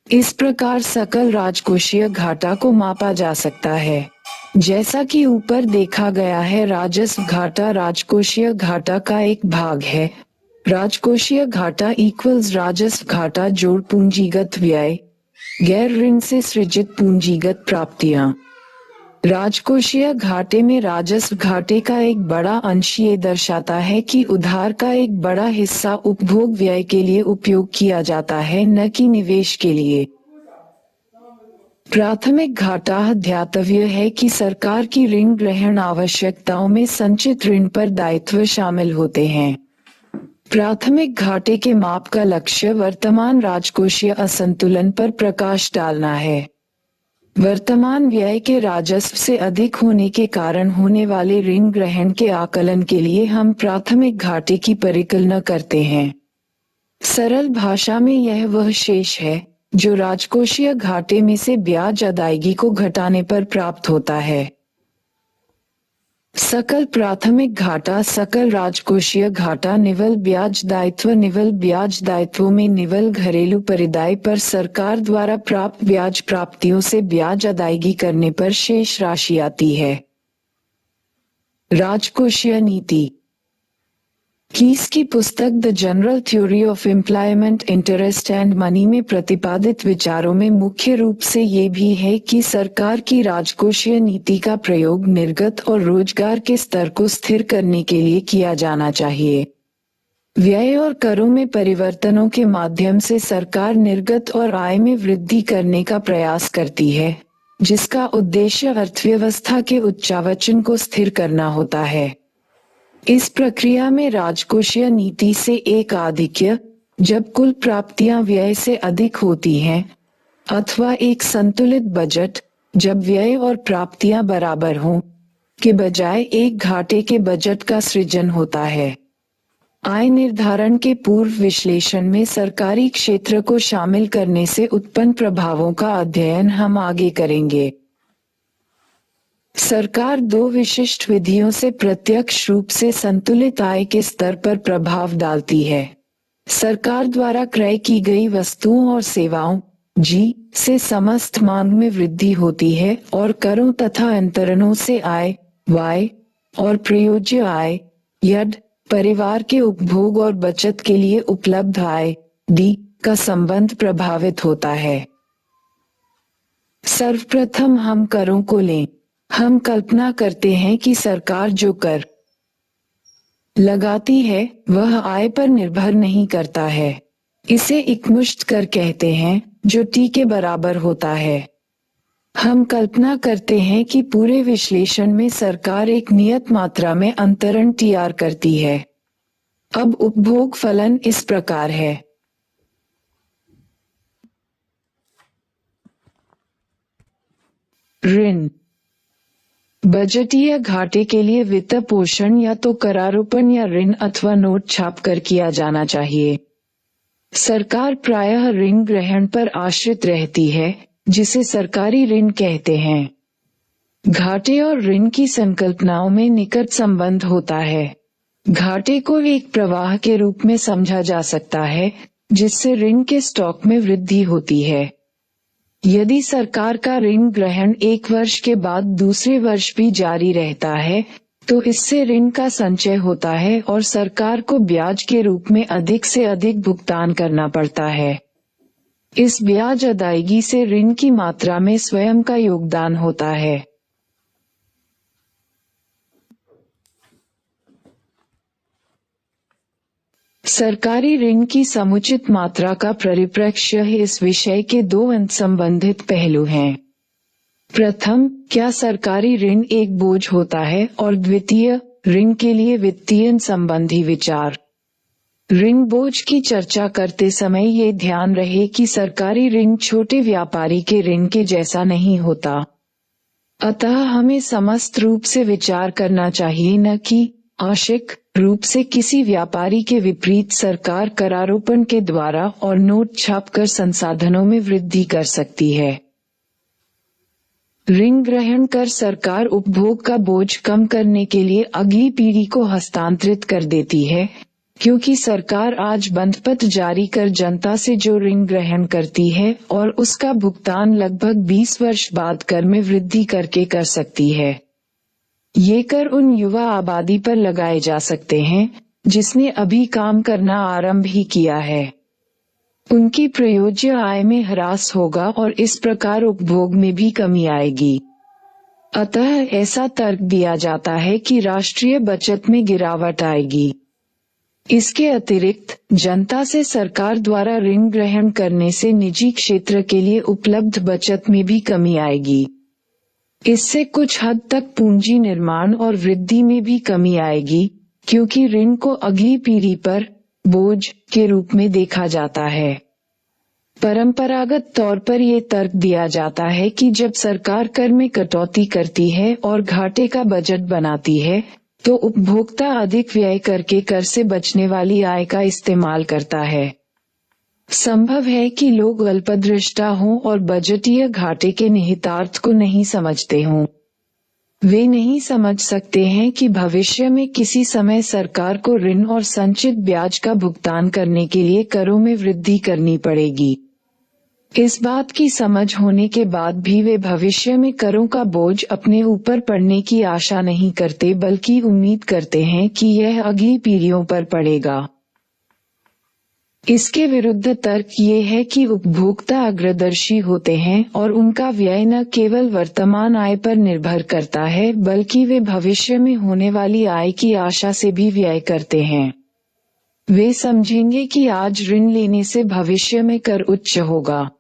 इस प्रकार सकल राजकोषीय घाटा को मापा जा सकता है। जैसा कि ऊपर देखा गया है, राजस्व घाटा राजकोषीय घाटा का एक भाग है। राजकोषीय घाटा इक्वल्स राजस्व घाटा जोड़ पूंजीगत व्यय गैर ऋण से सृजित पूंजीगत प्राप्तियां। राजकोषीय घाटे में राजस्व घाटे का एक बड़ा अंश ये दर्शाता है कि उधार का एक बड़ा हिस्सा उपभोग व्यय के लिए उपयोग किया जाता है, न कि निवेश के लिए। प्राथमिक घाटा ध्यातव्य है कि सरकार की ऋण ग्रहण आवश्यकताओं में संचित ऋण पर दायित्व शामिल होते हैं। प्राथमिक घाटे के माप का लक्ष्य वर्तमान राजकोषीय असंतुलन पर प्रकाश डालना है। वर्तमान व्यय के राजस्व से अधिक होने के कारण होने वाले ऋण ग्रहण के आकलन के लिए हम प्राथमिक घाटे की परिकल्पना करते हैं। सरल भाषा में यह वह शेष है जो राजकोषीय घाटे में से ब्याज अदायगी को घटाने पर प्राप्त होता है। सकल प्राथमिक घाटा, सकल राजकोषीय घाटा, निवल ब्याज दायित्व। निवल ब्याज दायित्वों में निवल घरेलू परिदाय पर सरकार द्वारा प्राप्त ब्याज प्राप्तियों से ब्याज अदायगी करने पर शेष राशि आती है। राजकोषीय नीति। कीस की पुस्तक the general theory of employment, interest and money में प्रतिपादित विचारों में मुख्य रूप से ये भी है कि सरकार की राजकोषीय नीति का प्रयोग निर्गत और रोजगार के स्तर को स्थिर करने के लिए किया जाना चाहिए। व्यय और करों में परिवर्तनों के माध्यम से सरकार निर्गत और आय में वृद्धि करने का प्रयास करती है, जिसका उद्देश्य अर्थव्यवस्था के उच्चावचन को स्थिर करना होता है। इस प्रक्रिया में राजकोषीय नीति से एक आधिक्य, जब कुल प्राप्तियां व्यय से अधिक होती हैं, अथवा एक संतुलित बजट, जब व्यय और प्राप्तियां बराबर हों, के बजाय एक घाटे के बजट का सृजन होता है। आय निर्धारण के पूर्व विश्लेषण में सरकारी क्षेत्र को शामिल करने से उत्पन्न प्रभावों का अध्ययन हम आगे करेंगे। सरकार दो विशिष्ट विधियों से प्रत्यक्ष रूप से संतुलित आय के स्तर पर प्रभाव डालती है। सरकार द्वारा क्रय की गई वस्तुओं और सेवाओं जी से समस्त मांग में वृद्धि होती है और करों तथा अंतरणों से आय वाय और प्रयोज्य आय यद परिवार के उपभोग और बचत के लिए उपलब्ध आय डी का संबंध प्रभावित होता है। सर्वप्रथम हम करों को लें। हम कल्पना करते हैं कि सरकार जो कर लगाती है वह आय पर निर्भर नहीं करता है। इसे एकमुश्त कर कहते हैं, जो टी के बराबर होता है। हम कल्पना करते हैं कि पूरे विश्लेषण में सरकार एक नियत मात्रा में अंतरण तैयार करती है। अब उपभोग फलन इस प्रकार है। ऋण। बजटीय घाटे के लिए वित्त पोषण या तो करारोपण या ऋण अथवा नोट छाप कर किया जाना चाहिए। सरकार प्रायः ऋण ग्रहण पर आश्रित रहती है, जिसे सरकारी ऋण कहते हैं। घाटे और ऋण की संकल्पनाओं में निकट संबंध होता है। घाटे को एक प्रवाह के रूप में समझा जा सकता है, जिससे ऋण के स्टॉक में वृद्धि होती है। यदि सरकार का ऋण ग्रहण एक वर्ष के बाद दूसरे वर्ष भी जारी रहता है, तो इससे ऋण का संचय होता है और सरकार को ब्याज के रूप में अधिक से अधिक भुगतान करना पड़ता है। इस ब्याज अदायगी से ऋण की मात्रा में स्वयं का योगदान होता है। सरकारी ऋण की समुचित मात्रा का परिप्रेक्ष्य इस विषय के दो अंतर्संबंधित पहलू हैं। प्रथम, क्या सरकारी ऋण एक बोझ होता है, और द्वितीय, ऋण के लिए वित्तीय संबंधी विचार। ऋण बोझ की चर्चा करते समय ये ध्यान रहे कि सरकारी ऋण छोटे व्यापारी के ऋण के जैसा नहीं होता। अतः हमें समस्त रूप से विचार करना चाहिए, न कि आंशिक रूप से किसी व्यापारी के विपरीत। सरकार करारोपण के द्वारा और नोट छापकर संसाधनों में वृद्धि कर सकती है। ऋण ग्रहण कर सरकार उपभोग का बोझ कम करने के लिए अगली पीढ़ी को हस्तांतरित कर देती है, क्योंकि सरकार आज बंधपत्र जारी कर जनता से जो ऋण ग्रहण करती है और उसका भुगतान लगभग 20 वर्ष बाद कर में वृद्धि करके कर सकती है। ये कर उन युवा आबादी पर लगाए जा सकते हैं जिसने अभी काम करना आरंभ ही किया है। उनकी प्रयोज्य आय में ह्रास होगा और इस प्रकार उपभोग में भी कमी आएगी। अतः ऐसा तर्क दिया जाता है कि राष्ट्रीय बचत में गिरावट आएगी। इसके अतिरिक्त जनता से सरकार द्वारा ऋण ग्रहण करने से निजी क्षेत्र के लिए उपलब्ध बचत में भी कमी आएगी। इससे कुछ हद तक पूंजी निर्माण और वृद्धि में भी कमी आएगी, क्योंकि ऋण को अगली पीढ़ी पर बोझ के रूप में देखा जाता है। परंपरागत तौर पर ये तर्क दिया जाता है कि जब सरकार कर में कटौती करती है और घाटे का बजट बनाती है, तो उपभोक्ता अधिक व्यय करके कर से बचने वाली आय का इस्तेमाल करता है। संभव है कि लोग अल्पदृष्टा हों और बजटीय घाटे के निहितार्थ को नहीं समझते हों। वे नहीं समझ सकते हैं कि भविष्य में किसी समय सरकार को ऋण और संचित ब्याज का भुगतान करने के लिए करों में वृद्धि करनी पड़ेगी। इस बात की समझ होने के बाद भी वे भविष्य में करों का बोझ अपने ऊपर पड़ने की आशा नहीं करते, बल्कि उम्मीद करते हैं कि यह अगली पीढ़ियों पर पड़ेगा। इसके विरुद्ध तर्क ये है कि उपभोक्ता अग्रदर्शी होते हैं और उनका व्यय न केवल वर्तमान आय पर निर्भर करता है, बल्कि वे भविष्य में होने वाली आय की आशा से भी व्यय करते हैं। वे समझेंगे कि आज ऋण लेने से भविष्य में कर उच्च होगा।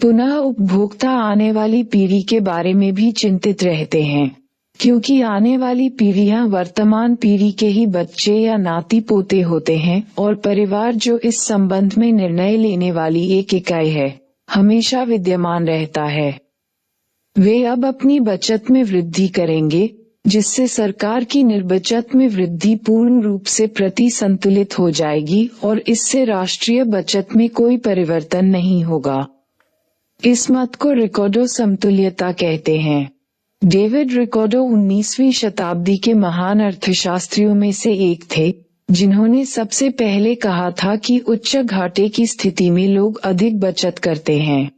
पुनः उपभोक्ता आने वाली पीढ़ी के बारे में भी चिंतित रहते हैं, क्योंकि आने वाली पीढ़ियां वर्तमान पीढ़ी के ही बच्चे या नाती पोते होते हैं और परिवार, जो इस संबंध में निर्णय लेने वाली एक इकाई है, हमेशा विद्यमान रहता है। वे अब अपनी बचत में वृद्धि करेंगे, जिससे सरकार की निर्बचत में वृद्धि पूर्ण रूप से प्रतिसंतुलित हो जाएगी और इससे राष्ट्रीय बचत में कोई परिवर्तन नहीं होगा। इस मत को रिकार्डो समतुल्यता कहते हैं। डेविड रिकार्डो 19वीं शताब्दी के महान अर्थशास्त्रियों में से एक थे, जिन्होंने सबसे पहले कहा था कि उच्च घाटे की स्थिति में लोग अधिक बचत करते हैं।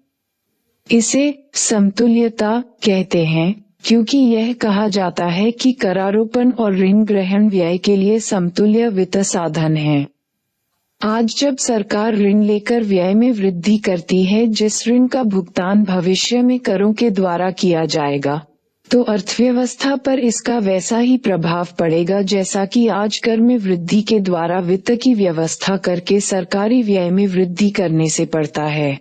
इसे समतुल्यता कहते हैं, क्योंकि यह कहा जाता है कि करारोपण और ऋण ग्रहण व्यय के लिए समतुल्य वित्त साधन है। आज जब सरकार ऋण लेकर व्यय में वृद्धि करती है, जिस ऋण का भुगतान भविष्य में करों के द्वारा किया जाएगा, तो अर्थव्यवस्था पर इसका वैसा ही प्रभाव पड़ेगा जैसा कि आज कर में वृद्धि के द्वारा वित्त की व्यवस्था करके सरकारी व्यय में वृद्धि करने से पड़ता है।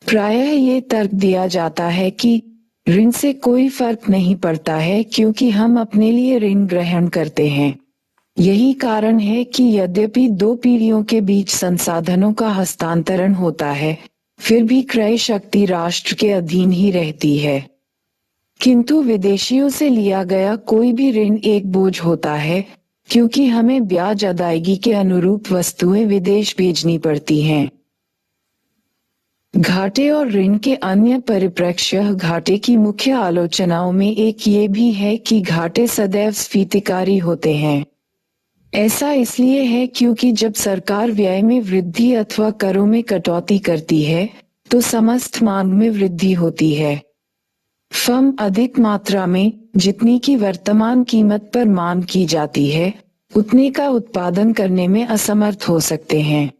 प्रायः ये तर्क दिया जाता है कि ऋण से कोई फर्क नहीं पड़ता है, क्योंकि हम अपने लिए ऋण ग्रहण करते हैं। यही कारण है कि यद्यपि दो पीढ़ियों के बीच संसाधनों का हस्तांतरण होता है, फिर भी क्रय शक्ति राष्ट्र के अधीन ही रहती है। किंतु विदेशियों से लिया गया कोई भी ऋण एक बोझ होता है, क्योंकि हमें ब्याज अदायगी के अनुरूप वस्तुएं विदेश भेजनी पड़ती हैं। घाटे और ऋण के अन्य परिप्रेक्ष्य। घाटे की मुख्य आलोचनाओं में एक ये भी है कि घाटे सदैव स्फीतिकारी होते हैं। ऐसा इसलिए है क्योंकि जब सरकार व्यय में वृद्धि अथवा करों में कटौती करती है, तो समस्त मांग में वृद्धि होती है। फर्म अधिक मात्रा में, जितनी की वर्तमान कीमत पर मांग की जाती है, उतने का उत्पादन करने में असमर्थ हो सकते हैं।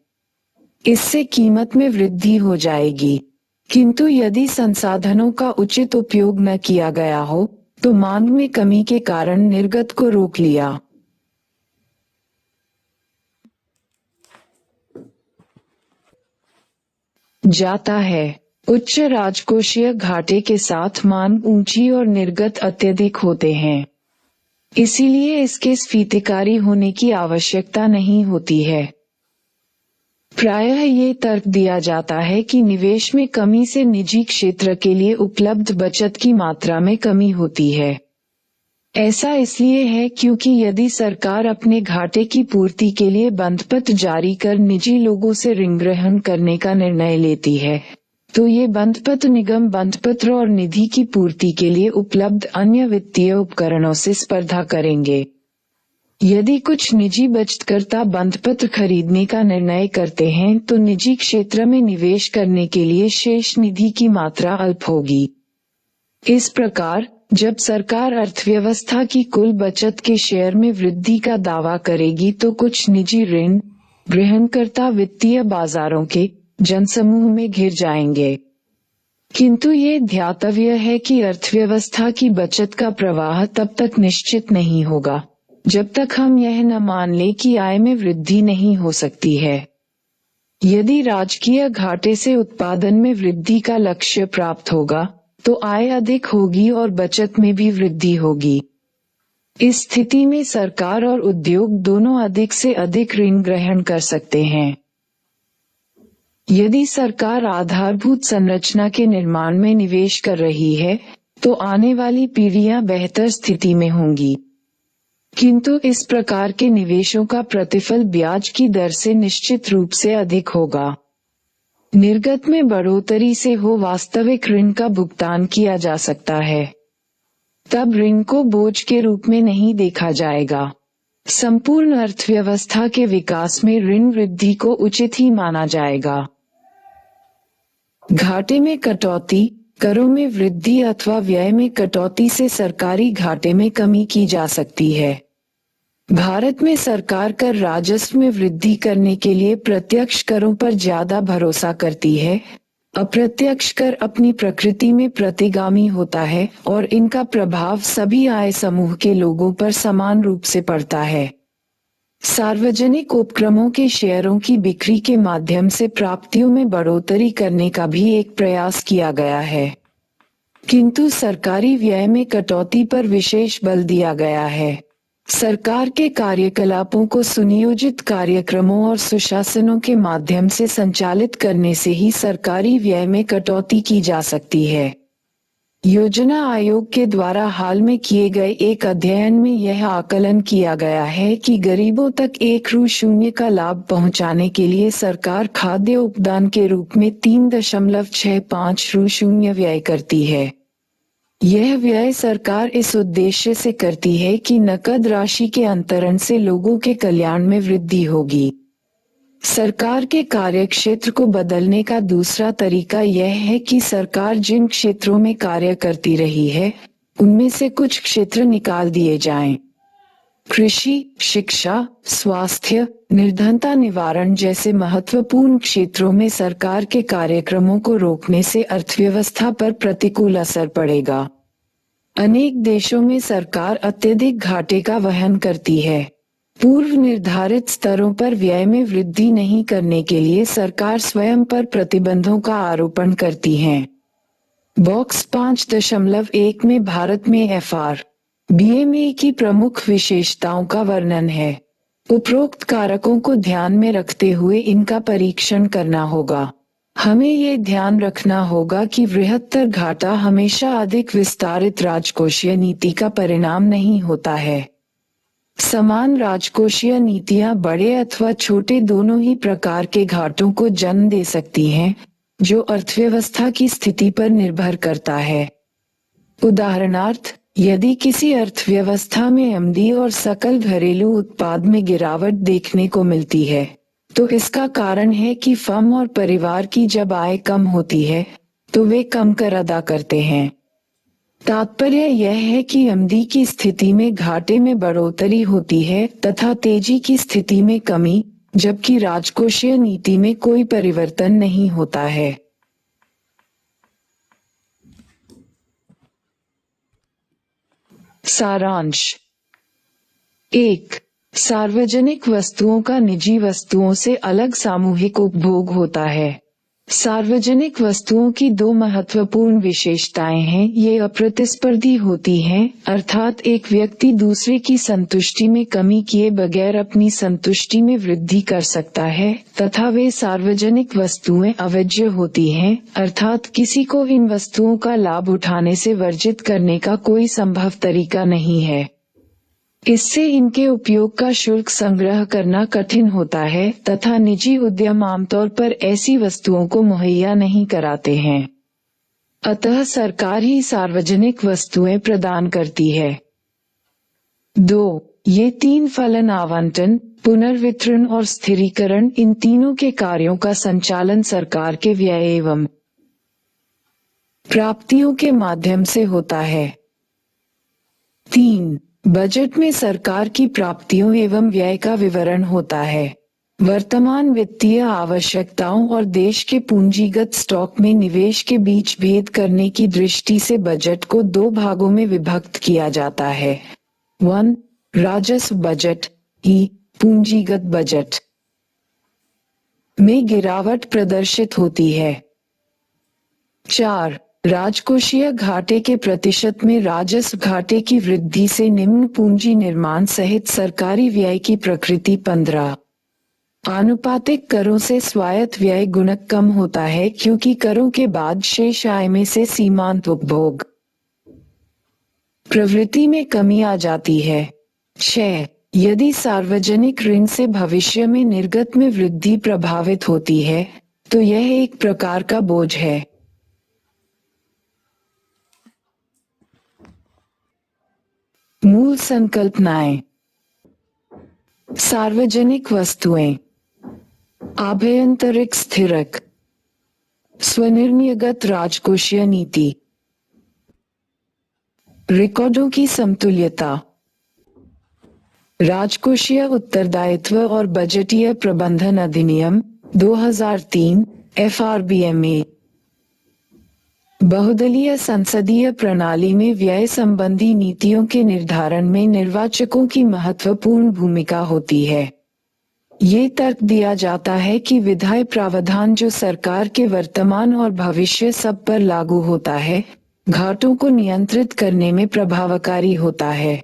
इससे कीमत में वृद्धि हो जाएगी। किंतु यदि संसाधनों का उचित उपयोग न किया गया हो, तो मांग में कमी के कारण निर्गत को रोक लिया जाता है। उच्च राजकोषीय घाटे के साथ मांग ऊंची और निर्गत अत्यधिक होते हैं। इसीलिए इसके स्फीतिकारी होने की आवश्यकता नहीं होती है। प्रायः ये तर्क दिया जाता है कि निवेश में कमी से निजी क्षेत्र के लिए उपलब्ध बचत की मात्रा में कमी होती है। ऐसा इसलिए है क्योंकि यदि सरकार अपने घाटे की पूर्ति के लिए बंधपत्र जारी कर निजी लोगों से ऋण ग्रहण करने का निर्णय लेती है, तो ये बंधपत्र निगम बंधपत्र और निधि की पूर्ति के लिए उपलब्ध अन्य वित्तीय उपकरणों से स्पर्धा करेंगे। यदि कुछ निजी बचतकर्ता बंधपत्र खरीदने का निर्णय करते हैं, तो निजी क्षेत्र में निवेश करने के लिए शेष निधि की मात्रा अल्प होगी। इस प्रकार जब सरकार अर्थव्यवस्था की कुल बचत के शेयर में वृद्धि का दावा करेगी, तो कुछ निजी ऋण ग्रहणकर्ता वित्तीय बाजारों के जनसमूह में घिर जाएंगे। किंतु ये ध्यातव्य है कि अर्थव्यवस्था की बचत का प्रवाह तब तक निश्चित नहीं होगा जब तक हम यह न मान लें कि आय में वृद्धि नहीं हो सकती है। यदि राजकीय घाटे से उत्पादन में वृद्धि का लक्ष्य प्राप्त होगा तो आय अधिक होगी और बचत में भी वृद्धि होगी। इस स्थिति में सरकार और उद्योग दोनों अधिक से अधिक ऋण ग्रहण कर सकते हैं। यदि सरकार आधारभूत संरचना के निर्माण में निवेश कर रही है तो आने वाली पीढ़ियां बेहतर स्थिति में होंगी। किंतु इस प्रकार के निवेशों का प्रतिफल ब्याज की दर से निश्चित रूप से अधिक होगा। निर्गत में बढ़ोतरी से हो वास्तविक ऋण का भुगतान किया जा सकता है। तब ऋण को बोझ के रूप में नहीं देखा जाएगा। संपूर्ण अर्थव्यवस्था के विकास में ऋण वृद्धि को उचित ही माना जाएगा। घाटे में कटौती, करों में वृद्धि अथवा व्यय में कटौती से सरकारी घाटे में कमी की जा सकती है। भारत में सरकार कर राजस्व में वृद्धि करने के लिए प्रत्यक्ष करों पर ज्यादा भरोसा करती है। अप्रत्यक्ष कर अपनी प्रकृति में प्रतिगामी होता है और इनका प्रभाव सभी आय समूह के लोगों पर समान रूप से पड़ता है। सार्वजनिक उपक्रमों के शेयरों की बिक्री के माध्यम से प्राप्तियों में बढ़ोतरी करने का भी एक प्रयास किया गया है, किंतु सरकारी व्यय में कटौती पर विशेष बल दिया गया है। सरकार के कार्यकलापों को सुनियोजित कार्यक्रमों और सुशासनों के माध्यम से संचालित करने से ही सरकारी व्यय में कटौती की जा सकती है। योजना आयोग के द्वारा हाल में किए गए एक अध्ययन में यह आकलन किया गया है कि गरीबों तक ₹1 का लाभ पहुंचाने के लिए सरकार खाद्य उपदान के रूप में ₹3.65 व्यय करती है। यह व्यय सरकार इस उद्देश्य से करती है कि नकद राशि के अंतरण से लोगों के कल्याण में वृद्धि होगी। सरकार के कार्यक्षेत्र को बदलने का दूसरा तरीका यह है कि सरकार जिन क्षेत्रों में कार्य करती रही है उनमें से कुछ क्षेत्र निकाल दिए जाएं। कृषि, शिक्षा, स्वास्थ्य, निर्धनता निवारण जैसे महत्वपूर्ण क्षेत्रों में सरकार के कार्यक्रमों को रोकने से अर्थव्यवस्था पर प्रतिकूल असर पड़ेगा। अनेक देशों में सरकार अत्यधिक घाटे का वहन करती है। पूर्व निर्धारित स्तरों पर व्यय में वृद्धि नहीं करने के लिए सरकार स्वयं पर प्रतिबंधों का आरोपण करती है। बॉक्स 5.1 में भारत में FRBMA की प्रमुख विशेषताओं का वर्णन है। उपरोक्त कारकों को ध्यान में रखते हुए इनका परीक्षण करना होगा। हमें ये ध्यान रखना होगा कि बृहत्तर घाटा हमेशा अधिक विस्तारित राजकोषीय नीति का परिणाम नहीं होता है। समान राजकोषीय नीतियां बड़े अथवा छोटे दोनों ही प्रकार के घाटों को जन्म दे सकती हैं, जो अर्थव्यवस्था की स्थिति पर निर्भर करता है। उदाहरणार्थ, यदि किसी अर्थव्यवस्था में आमदनी और सकल घरेलू उत्पाद में गिरावट देखने को मिलती है, तो इसका कारण है कि फर्म और परिवार की जब आय कम होती है, तो वे कम कर अदा करते हैं। तात्पर्य यह है कि आमदनी की स्थिति में घाटे में बढ़ोतरी होती है तथा तेजी की स्थिति में कमी, जबकि राजकोषीय नीति में कोई परिवर्तन नहीं होता है। सारांश 1. सार्वजनिक वस्तुओं का निजी वस्तुओं से अलग सामूहिक उपभोग होता है। सार्वजनिक वस्तुओं की दो महत्वपूर्ण विशेषताएं हैं। ये अप्रतिस्पर्धी होती हैं, अर्थात एक व्यक्ति दूसरे की संतुष्टि में कमी किए बगैर अपनी संतुष्टि में वृद्धि कर सकता है, तथा वे सार्वजनिक वस्तुएं अवज्य होती हैं, अर्थात किसी को इन वस्तुओं का लाभ उठाने से वर्जित करने का कोई संभव तरीका नहीं है। इससे इनके उपयोग का शुल्क संग्रह करना कठिन होता है तथा निजी उद्यम आमतौर पर ऐसी वस्तुओं को मुहैया नहीं कराते हैं। अतः सरकार ही सार्वजनिक वस्तुएं प्रदान करती है। 2. ये तीन फलन आवंटन, पुनर्वितरण और स्थिरीकरण, इन तीनों के कार्यों का संचालन सरकार के व्यय एवं प्राप्तियों के माध्यम से होता है। 3. बजट में सरकार की प्राप्तियों एवं व्यय का विवरण होता है। वर्तमान वित्तीय आवश्यकताओं और देश के पूंजीगत स्टॉक में निवेश के बीच भेद करने की दृष्टि से बजट को दो भागों में विभक्त किया जाता है। 1. राजस्व बजट, पूंजीगत बजट में गिरावट प्रदर्शित होती है। 4. राजकोषीय घाटे के प्रतिशत में राजस्व घाटे की वृद्धि से निम्न पूंजी निर्माण सहित सरकारी व्यय की प्रकृति। 15. आनुपातिक करों से स्वायत्त व्यय गुणक कम होता है क्योंकि करों के बाद शेष आय में से सीमांत उपभोग प्रवृत्ति में कमी आ जाती है। 6. यदि सार्वजनिक ऋण से भविष्य में निर्गत में वृद्धि प्रभावित होती है तो यह एक प्रकार का बोझ है। मूल संकल्पनाएं। सार्वजनिक वस्तुएं, आभ्यंतरिक स्थिरक, स्वनिर्णयगत राजकोषीय नीति, रिकॉर्डों की समतुल्यता, राजकोषीय उत्तरदायित्व और बजटीय प्रबंधन अधिनियम 2003 FRBMA। बहुदलीय संसदीय प्रणाली में व्यय संबंधी नीतियों के निर्धारण में निर्वाचकों की महत्वपूर्ण भूमिका होती है। ये तर्क दिया जाता है कि विधायी प्रावधान जो सरकार के वर्तमान और भविष्य सब पर लागू होता है, घाटों को नियंत्रित करने में प्रभावकारी होता है।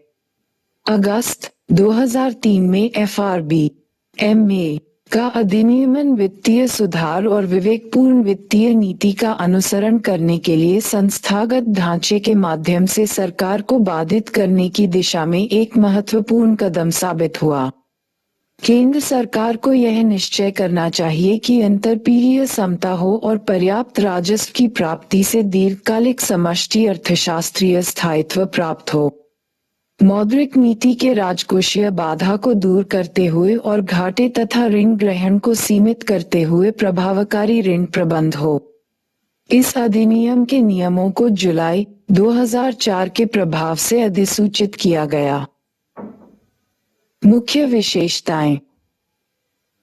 अगस्त 2003 में FRBMA का अधिनियमन वित्तीय सुधार और विवेकपूर्ण वित्तीय नीति का अनुसरण करने के लिए संस्थागत ढांचे के माध्यम से सरकार को बाधित करने की दिशा में एक महत्वपूर्ण कदम साबित हुआ। केंद्र सरकार को यह निश्चय करना चाहिए कि अंतरपीढ़ीय समता हो और पर्याप्त राजस्व की प्राप्ति से दीर्घकालिक समष्टि अर्थशास्त्रीय स्थायित्व प्राप्त हो। मौद्रिक नीति के राजकोषीय बाधा को दूर करते हुए और घाटे तथा ऋण ग्रहण को सीमित करते हुए प्रभावकारी ऋण प्रबंध हो। इस अधिनियम के नियमों को जुलाई 2004 के प्रभाव से अधिसूचित किया गया। मुख्य विशेषताएं।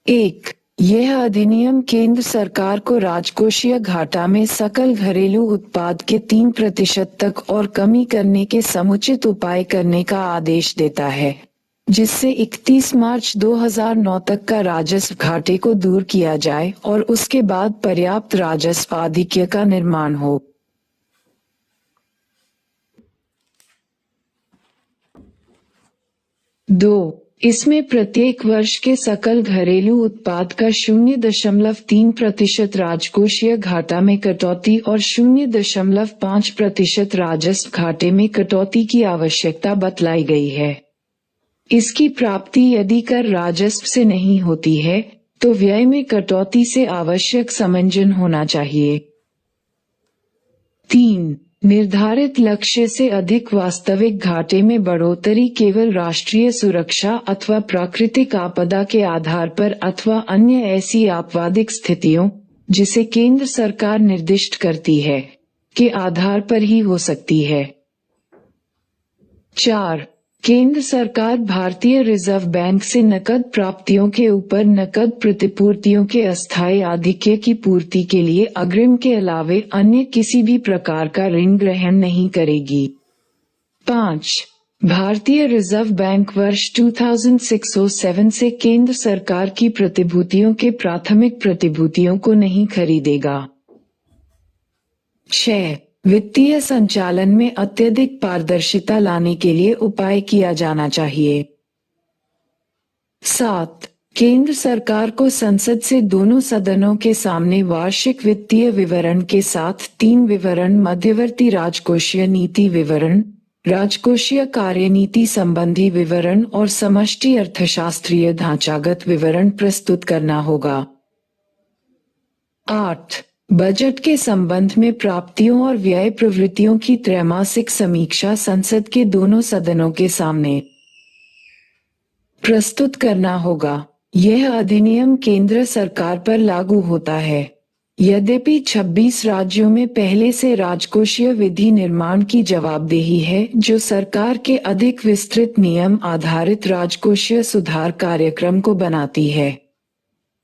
1. यह अधिनियम केंद्र सरकार को राजकोषीय घाटा में सकल घरेलू उत्पाद के 3% तक और कमी करने के समुचित उपाय करने का आदेश देता है, जिससे 31 मार्च 2009 तक का राजस्व घाटे को दूर किया जाए और उसके बाद पर्याप्त राजस्व आधिक्य का निर्माण हो। 2. इसमें प्रत्येक वर्ष के सकल घरेलू उत्पाद का 0.3% राजकोषीय घाटा में कटौती और 0.5% राजस्व घाटे में कटौती की आवश्यकता बतलाई गई है। इसकी प्राप्ति यदि कर राजस्व से नहीं होती है तो व्यय में कटौती से आवश्यक समंजन होना चाहिए। 3. निर्धारित लक्ष्य से अधिक वास्तविक घाटे में बढ़ोतरी केवल राष्ट्रीय सुरक्षा अथवा प्राकृतिक आपदा के आधार पर अथवा अन्य ऐसी आपवादिक स्थितियों, जिसे केंद्र सरकार निर्दिष्ट करती है, के आधार पर ही हो सकती है। 4. केंद्र सरकार भारतीय रिजर्व बैंक से नकद प्राप्तियों के ऊपर नकद प्रतिपूर्तियों के अस्थायी आधिक्य की पूर्ति के लिए अग्रिम के अलावे अन्य किसी भी प्रकार का ऋण ग्रहण नहीं करेगी। 5. भारतीय रिजर्व बैंक वर्ष 2006-07 से केंद्र सरकार की प्रतिभूतियों के प्राथमिक प्रतिभूतियों को नहीं खरीदेगा। 6. वित्तीय संचालन में अत्यधिक पारदर्शिता लाने के लिए उपाय किया जाना चाहिए। 7. केंद्र सरकार को संसद से दोनों सदनों के सामने वार्षिक वित्तीय विवरण के साथ 3 विवरण, मध्यवर्ती राजकोषीय नीति विवरण, राजकोषीय कार्यनीति संबंधी विवरण और समष्टि अर्थशास्त्रीय ढांचागत विवरण प्रस्तुत करना होगा। 8. बजट के संबंध में प्राप्तियों और व्यय प्रवृत्तियों की त्रैमासिक समीक्षा संसद के दोनों सदनों के सामने प्रस्तुत करना होगा। यह अधिनियम केंद्र सरकार पर लागू होता है। यद्यपि 26 राज्यों में पहले से राजकोषीय विधि निर्माण की जवाबदेही है, जो सरकार के अधिक विस्तृत नियम आधारित राजकोषीय सुधार कार्यक्रम को बनाती है।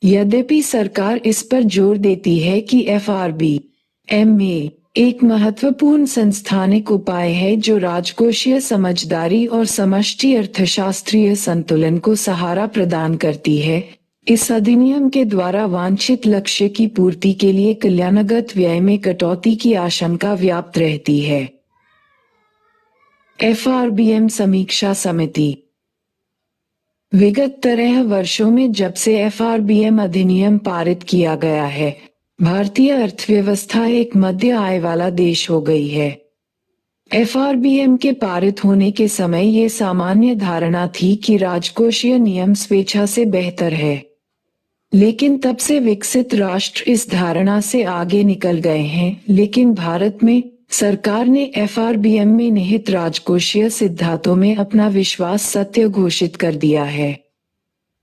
यद्यपि सरकार इस पर जोर देती है कि FRBM एक महत्वपूर्ण संस्थानिक उपाय है जो राजकोषीय समझदारी और समष्टि अर्थशास्त्रीय संतुलन को सहारा प्रदान करती है, इस अधिनियम के द्वारा वांछित लक्ष्य की पूर्ति के लिए कल्याणगत व्यय में कटौती की आशंका व्याप्त रहती है। FRBM समीक्षा समिति। विगत 13 वर्षों में जब से FRBM अधिनियम पारित किया गया है, भारतीय अर्थव्यवस्था एक मध्य आय वाला देश हो गई है। FRBM के पारित होने के समय ये सामान्य धारणा थी कि राजकोषीय नियम स्वेच्छा से बेहतर है, लेकिन तब से विकसित राष्ट्र इस धारणा से आगे निकल गए हैं। लेकिन भारत में सरकार ने FRBM में निहित राजकोषीय सिद्धांतों में अपना विश्वास सत्य घोषित कर दिया है।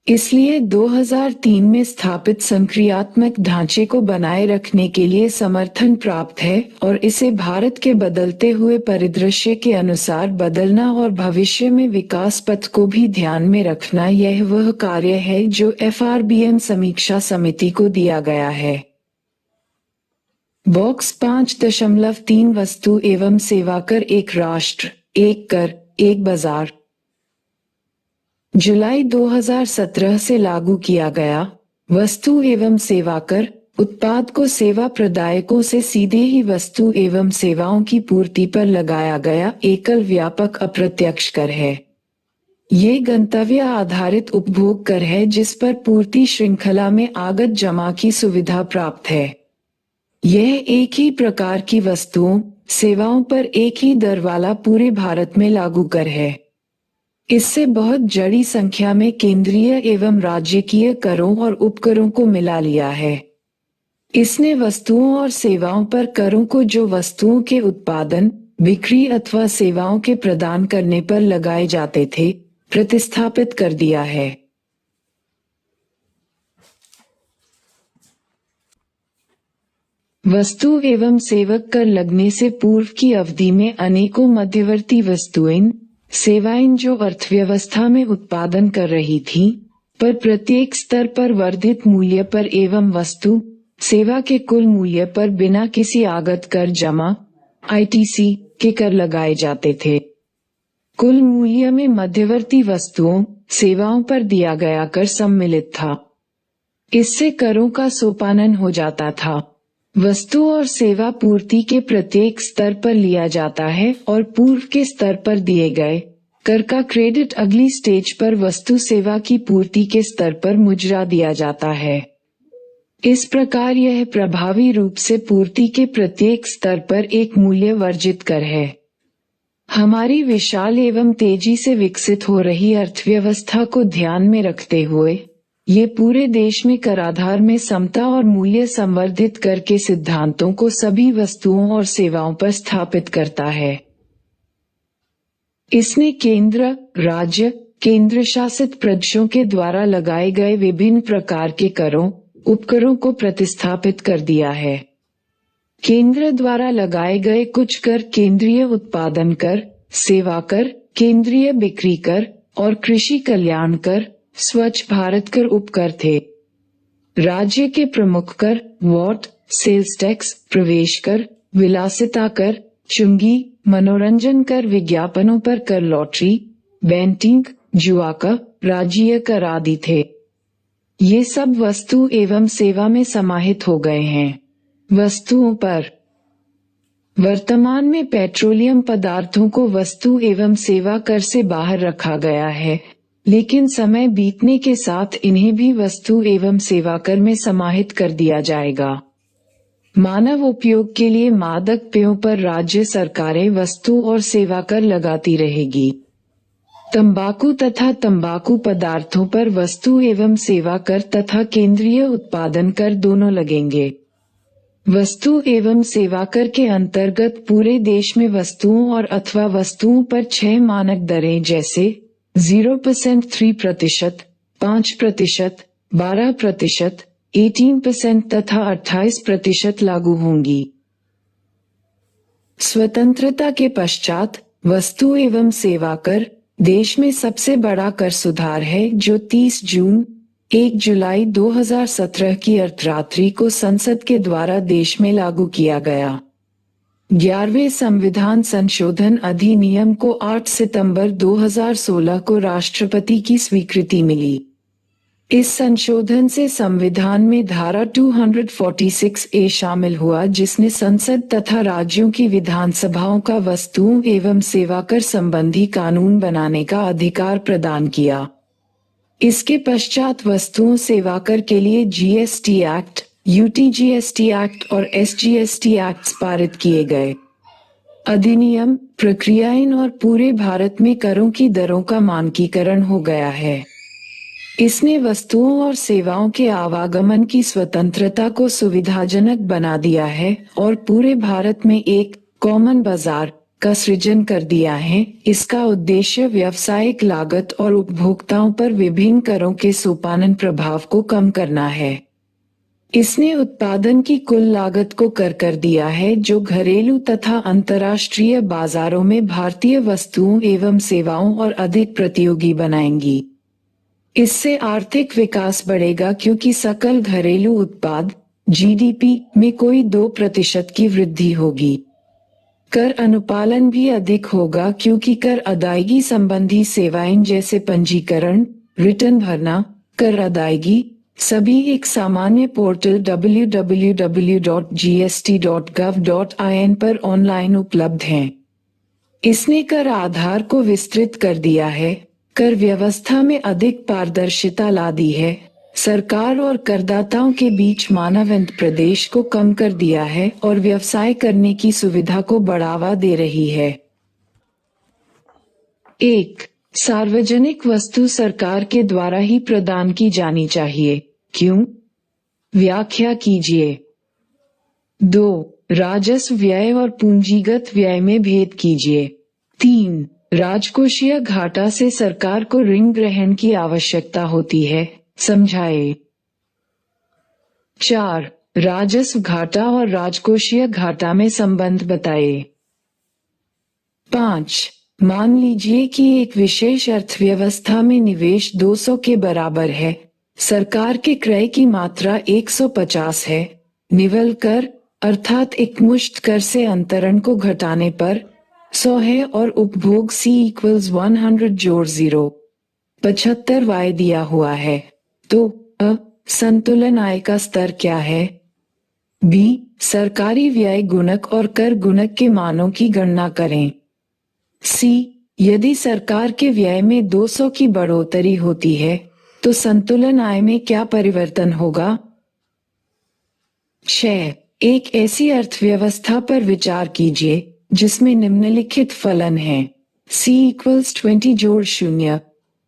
इसलिए 2003 में स्थापित संक्रियात्मक ढांचे को बनाए रखने के लिए समर्थन प्राप्त है और इसे भारत के बदलते हुए परिदृश्य के अनुसार बदलना और भविष्य में विकास पथ को भी ध्यान में रखना, यह वह कार्य है जो FRBM समीक्षा समिति को दिया गया है। बॉक्स 5.3 वस्तु एवं सेवा कर, एक राष्ट्र एक कर एक बाजार, जुलाई 2017 से लागू किया गया। वस्तु एवं सेवा कर उत्पाद को सेवा प्रदायकों से सीधे ही वस्तु एवं सेवाओं की पूर्ति पर लगाया गया एकल व्यापक अप्रत्यक्ष कर है। ये गंतव्य आधारित उपभोग कर है जिस पर पूर्ति श्रृंखला में आगत जमा की सुविधा प्राप्त है। यह एक ही प्रकार की वस्तुओं सेवाओं पर एक ही दर वाला पूरे भारत में लागू कर है। इससे बहुत बड़ी संख्या में केंद्रीय एवं राज्यकीय करों और उपकरों को मिला लिया है। इसने वस्तुओं और सेवाओं पर करों को जो वस्तुओं के उत्पादन, बिक्री अथवा सेवाओं के प्रदान करने पर लगाए जाते थे, प्रतिस्थापित कर दिया है। वस्तु एवं सेवक कर लगने से पूर्व की अवधि में अनेकों मध्यवर्ती वस्तुएं सेवाएं जो अर्थव्यवस्था में उत्पादन कर रही थीं, पर प्रत्येक स्तर पर वर्धित मूल्य पर एवं वस्तु सेवा के कुल मूल्य पर बिना किसी आगत कर जमा ITC के कर लगाए जाते थे। कुल मूल्य में मध्यवर्ती वस्तुओं सेवाओं पर दिया गया कर सम्मिलित था। इससे करों का सोपानन हो जाता था। वस्तु और सेवा पूर्ति के प्रत्येक स्तर पर लिया जाता है और पूर्व के स्तर पर दिए गए कर का क्रेडिट अगली स्टेज पर वस्तु सेवा की पूर्ति के स्तर पर मुजरा दिया जाता है। इस प्रकार यह प्रभावी रूप से पूर्ति के प्रत्येक स्तर पर एक मूल्य वर्जित कर है। हमारी विशाल एवं तेजी से विकसित हो रही अर्थव्यवस्था को ध्यान में रखते हुए ये पूरे देश में कराधार में समता और मूल्य संवर्धित कर के सिद्धांतों को सभी वस्तुओं और सेवाओं पर स्थापित करता है। इसने केंद्र, राज्य, केंद्र शासित प्रदेशों के द्वारा लगाए गए विभिन्न प्रकार के करों, उपकरों को प्रतिस्थापित कर दिया है। केंद्र द्वारा लगाए गए कुछ कर केंद्रीय उत्पादन कर, सेवा कर, केंद्रीय बिक्री कर और कृषि कल्याण कर, स्वच्छ भारत कर उपकर थे। राज्य के प्रमुख कर वॉट, सेल्स टैक्स, प्रवेश कर, विलासिता कर, चुंगी, मनोरंजन कर, विज्ञापनों पर कर, लॉटरी, बैंटिंग, जुआ कर, राज्यीय कर आदि थे। ये सब वस्तु एवं सेवा में समाहित हो गए हैं। वस्तुओं पर वर्तमान में पेट्रोलियम पदार्थों को वस्तु एवं सेवा कर से बाहर रखा गया है, लेकिन समय बीतने के साथ इन्हें भी वस्तु एवं सेवा कर में समाहित कर दिया जाएगा। मानव उपयोग के लिए मादक पेयों पर राज्य सरकारें वस्तु और सेवा कर लगाती रहेगी। तंबाकू तथा तंबाकू पदार्थों पर वस्तु एवं सेवा कर तथा केंद्रीय उत्पादन कर दोनों लगेंगे। वस्तु एवं सेवा कर के अंतर्गत पूरे देश में वस्तुओं और अथवा वस्तुओं पर 6 मानक दरें जैसे 0%, 3%, 5%, 12%, 18% तथा 28% लागू होंगी। स्वतंत्रता के पश्चात वस्तु एवं सेवा कर देश में सबसे बड़ा कर सुधार है जो 30 जून 1 जुलाई 2017 की अर्धरात्रि को संसद के द्वारा देश में लागू किया गया। 11वें संविधान संशोधन अधिनियम को 8 सितंबर 2016 को राष्ट्रपति की स्वीकृति मिली। इस संशोधन से संविधान में धारा 246A शामिल हुआ, जिसने संसद तथा राज्यों की विधानसभाओं का वस्तुओं एवं सेवा कर संबंधी कानून बनाने का अधिकार प्रदान किया। इसके पश्चात वस्तुओं सेवा कर के लिए जीएसटी एक्ट, यूटीजीएसटी एक्ट और एसजीएसटी एक्ट पारित किए गए। अधिनियम, प्रक्रियाएं और पूरे भारत में करों की दरों का मानकीकरण हो गया है। इसने वस्तुओं और सेवाओं के आवागमन की स्वतंत्रता को सुविधाजनक बना दिया है और पूरे भारत में एक कॉमन बाजार का सृजन कर दिया है। इसका उद्देश्य व्यावसायिक लागत और उपभोक्ताओं पर विभिन्न करों के सोपानन प्रभाव को कम करना है। इसने उत्पादन की कुल लागत को कर दिया है, जो घरेलू तथा अंतर्राष्ट्रीय बाजारों में भारतीय वस्तुओं एवं सेवाओं और अधिक प्रतियोगी बनाएंगी। इससे आर्थिक विकास बढ़ेगा क्योंकि सकल घरेलू उत्पाद जीडीपी में कोई 2% की वृद्धि होगी। कर अनुपालन भी अधिक होगा क्योंकि कर अदायगी संबंधी सेवाएं जैसे पंजीकरण, रिटर्न भरना, कर अदायगी सभी एक सामान्य पोर्टल www.gst.gov.in पर ऑनलाइन उपलब्ध हैं। इसने कर आधार को विस्तृत कर दिया है, कर व्यवस्था में अधिक पारदर्शिता ला दी है, सरकार और करदाताओं के बीच मानवंत प्रदेश को कम कर दिया है और व्यवसाय करने की सुविधा को बढ़ावा दे रही है। 1. सार्वजनिक वस्तु सरकार के द्वारा ही प्रदान की जानी चाहिए। क्यों? व्याख्या कीजिए। 2. राजस्व व्यय और पूंजीगत व्यय में भेद कीजिए। 3. राजकोषीय घाटा से सरकार को ऋण ग्रहण की आवश्यकता होती है, समझाए। 4. राजस्व घाटा और राजकोषीय घाटा में संबंध बताए। 5. मान लीजिए कि एक विशेष अर्थव्यवस्था में निवेश 200 के बराबर है, सरकार के क्रय की मात्रा 150 है, निवल कर अर्थात एकमुश्त कर से अंतरण को घटाने पर 100 है और उपभोग C = 100 जोड़ 0 75 वाय दिया हुआ है, तो संतुलन आय का स्तर क्या है? B. सरकारी व्यय गुणक और कर गुणक के मानों की गणना करें। C. यदि सरकार के व्यय में 200 की बढ़ोतरी होती है तो संतुलन आय में क्या परिवर्तन होगा? 6. एक ऐसी अर्थव्यवस्था पर विचार कीजिए जिसमें निम्नलिखित फलन है। C = 20 जोड़ 0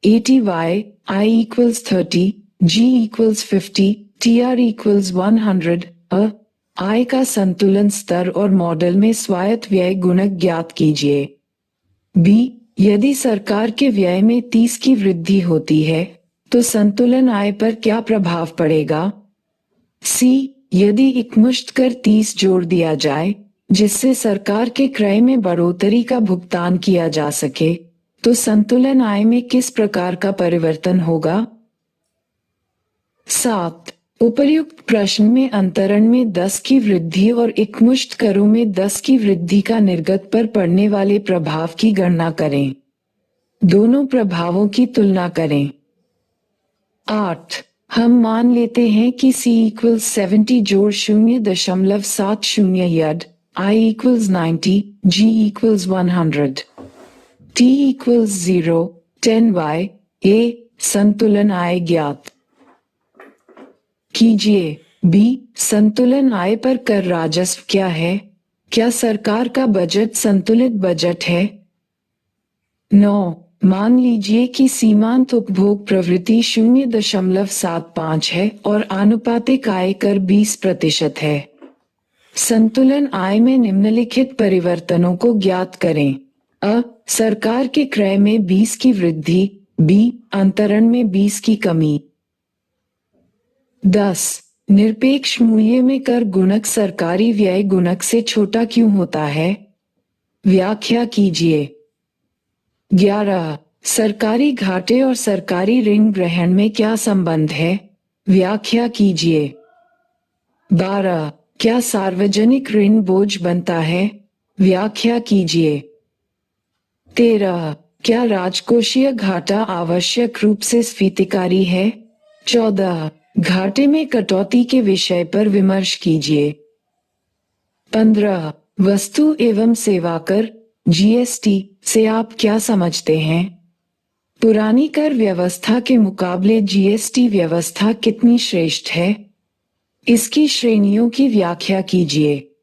80y, I = 30, G = 50, TR = 100। आय का संतुलन स्तर और मॉडल में स्वायत्त व्यय गुणक ज्ञात कीजिए। B. यदि सरकार के व्यय में 30 की वृद्धि होती है तो संतुलन आय पर क्या प्रभाव पड़ेगा? C. यदि एकमुश्त कर 30 जोड़ दिया जाए जिससे सरकार के क्रय में बढ़ोतरी का भुगतान किया जा सके तो संतुलन आय में किस प्रकार का परिवर्तन होगा? 7. उपर्युक्त प्रश्न में अंतरण में 10 की वृद्धि और एकमुश्त करों में 10 की वृद्धि का निर्गत पर पड़ने वाले प्रभाव की गणना करें। दोनों प्रभावों की तुलना करें। 8. हम मान लेते हैं कि C = 70 जोड़ 0.70 यड, I = 90, G = 100, T = 0, 10y। A. संतुलन आय ज्ञात कीजिए। B. संतुलन आय पर कर राजस्व क्या है? क्या सरकार का बजट संतुलित बजट है? 9. मान लीजिए कि सीमांत उपभोग प्रवृत्ति 0.75 है और आनुपातिक आय कर 20% है। संतुलन आय में निम्नलिखित परिवर्तनों को ज्ञात करें। अ. सरकार के क्रय में 20 की वृद्धि। B. अंतरण में 20 की कमी। 10. निरपेक्ष मूल्य में कर गुणक सरकारी व्यय गुणक से छोटा क्यों होता है? व्याख्या कीजिए। 11. सरकारी घाटे और सरकारी ऋण ग्रहण में क्या संबंध है? व्याख्या कीजिए। 12. क्या सार्वजनिक ऋण बोझ बनता है? व्याख्या कीजिए। 13. क्या राजकोषीय घाटा आवश्यक रूप से स्फीतिकारी है? 14. घाटे में कटौती के विषय पर विमर्श कीजिए। 15. वस्तु एवं सेवा कर (जीएसटी) से आप क्या समझते हैं? पुरानी कर व्यवस्था के मुकाबले जीएसटी व्यवस्था कितनी श्रेष्ठ है? इसकी श्रेणियों की व्याख्या कीजिए।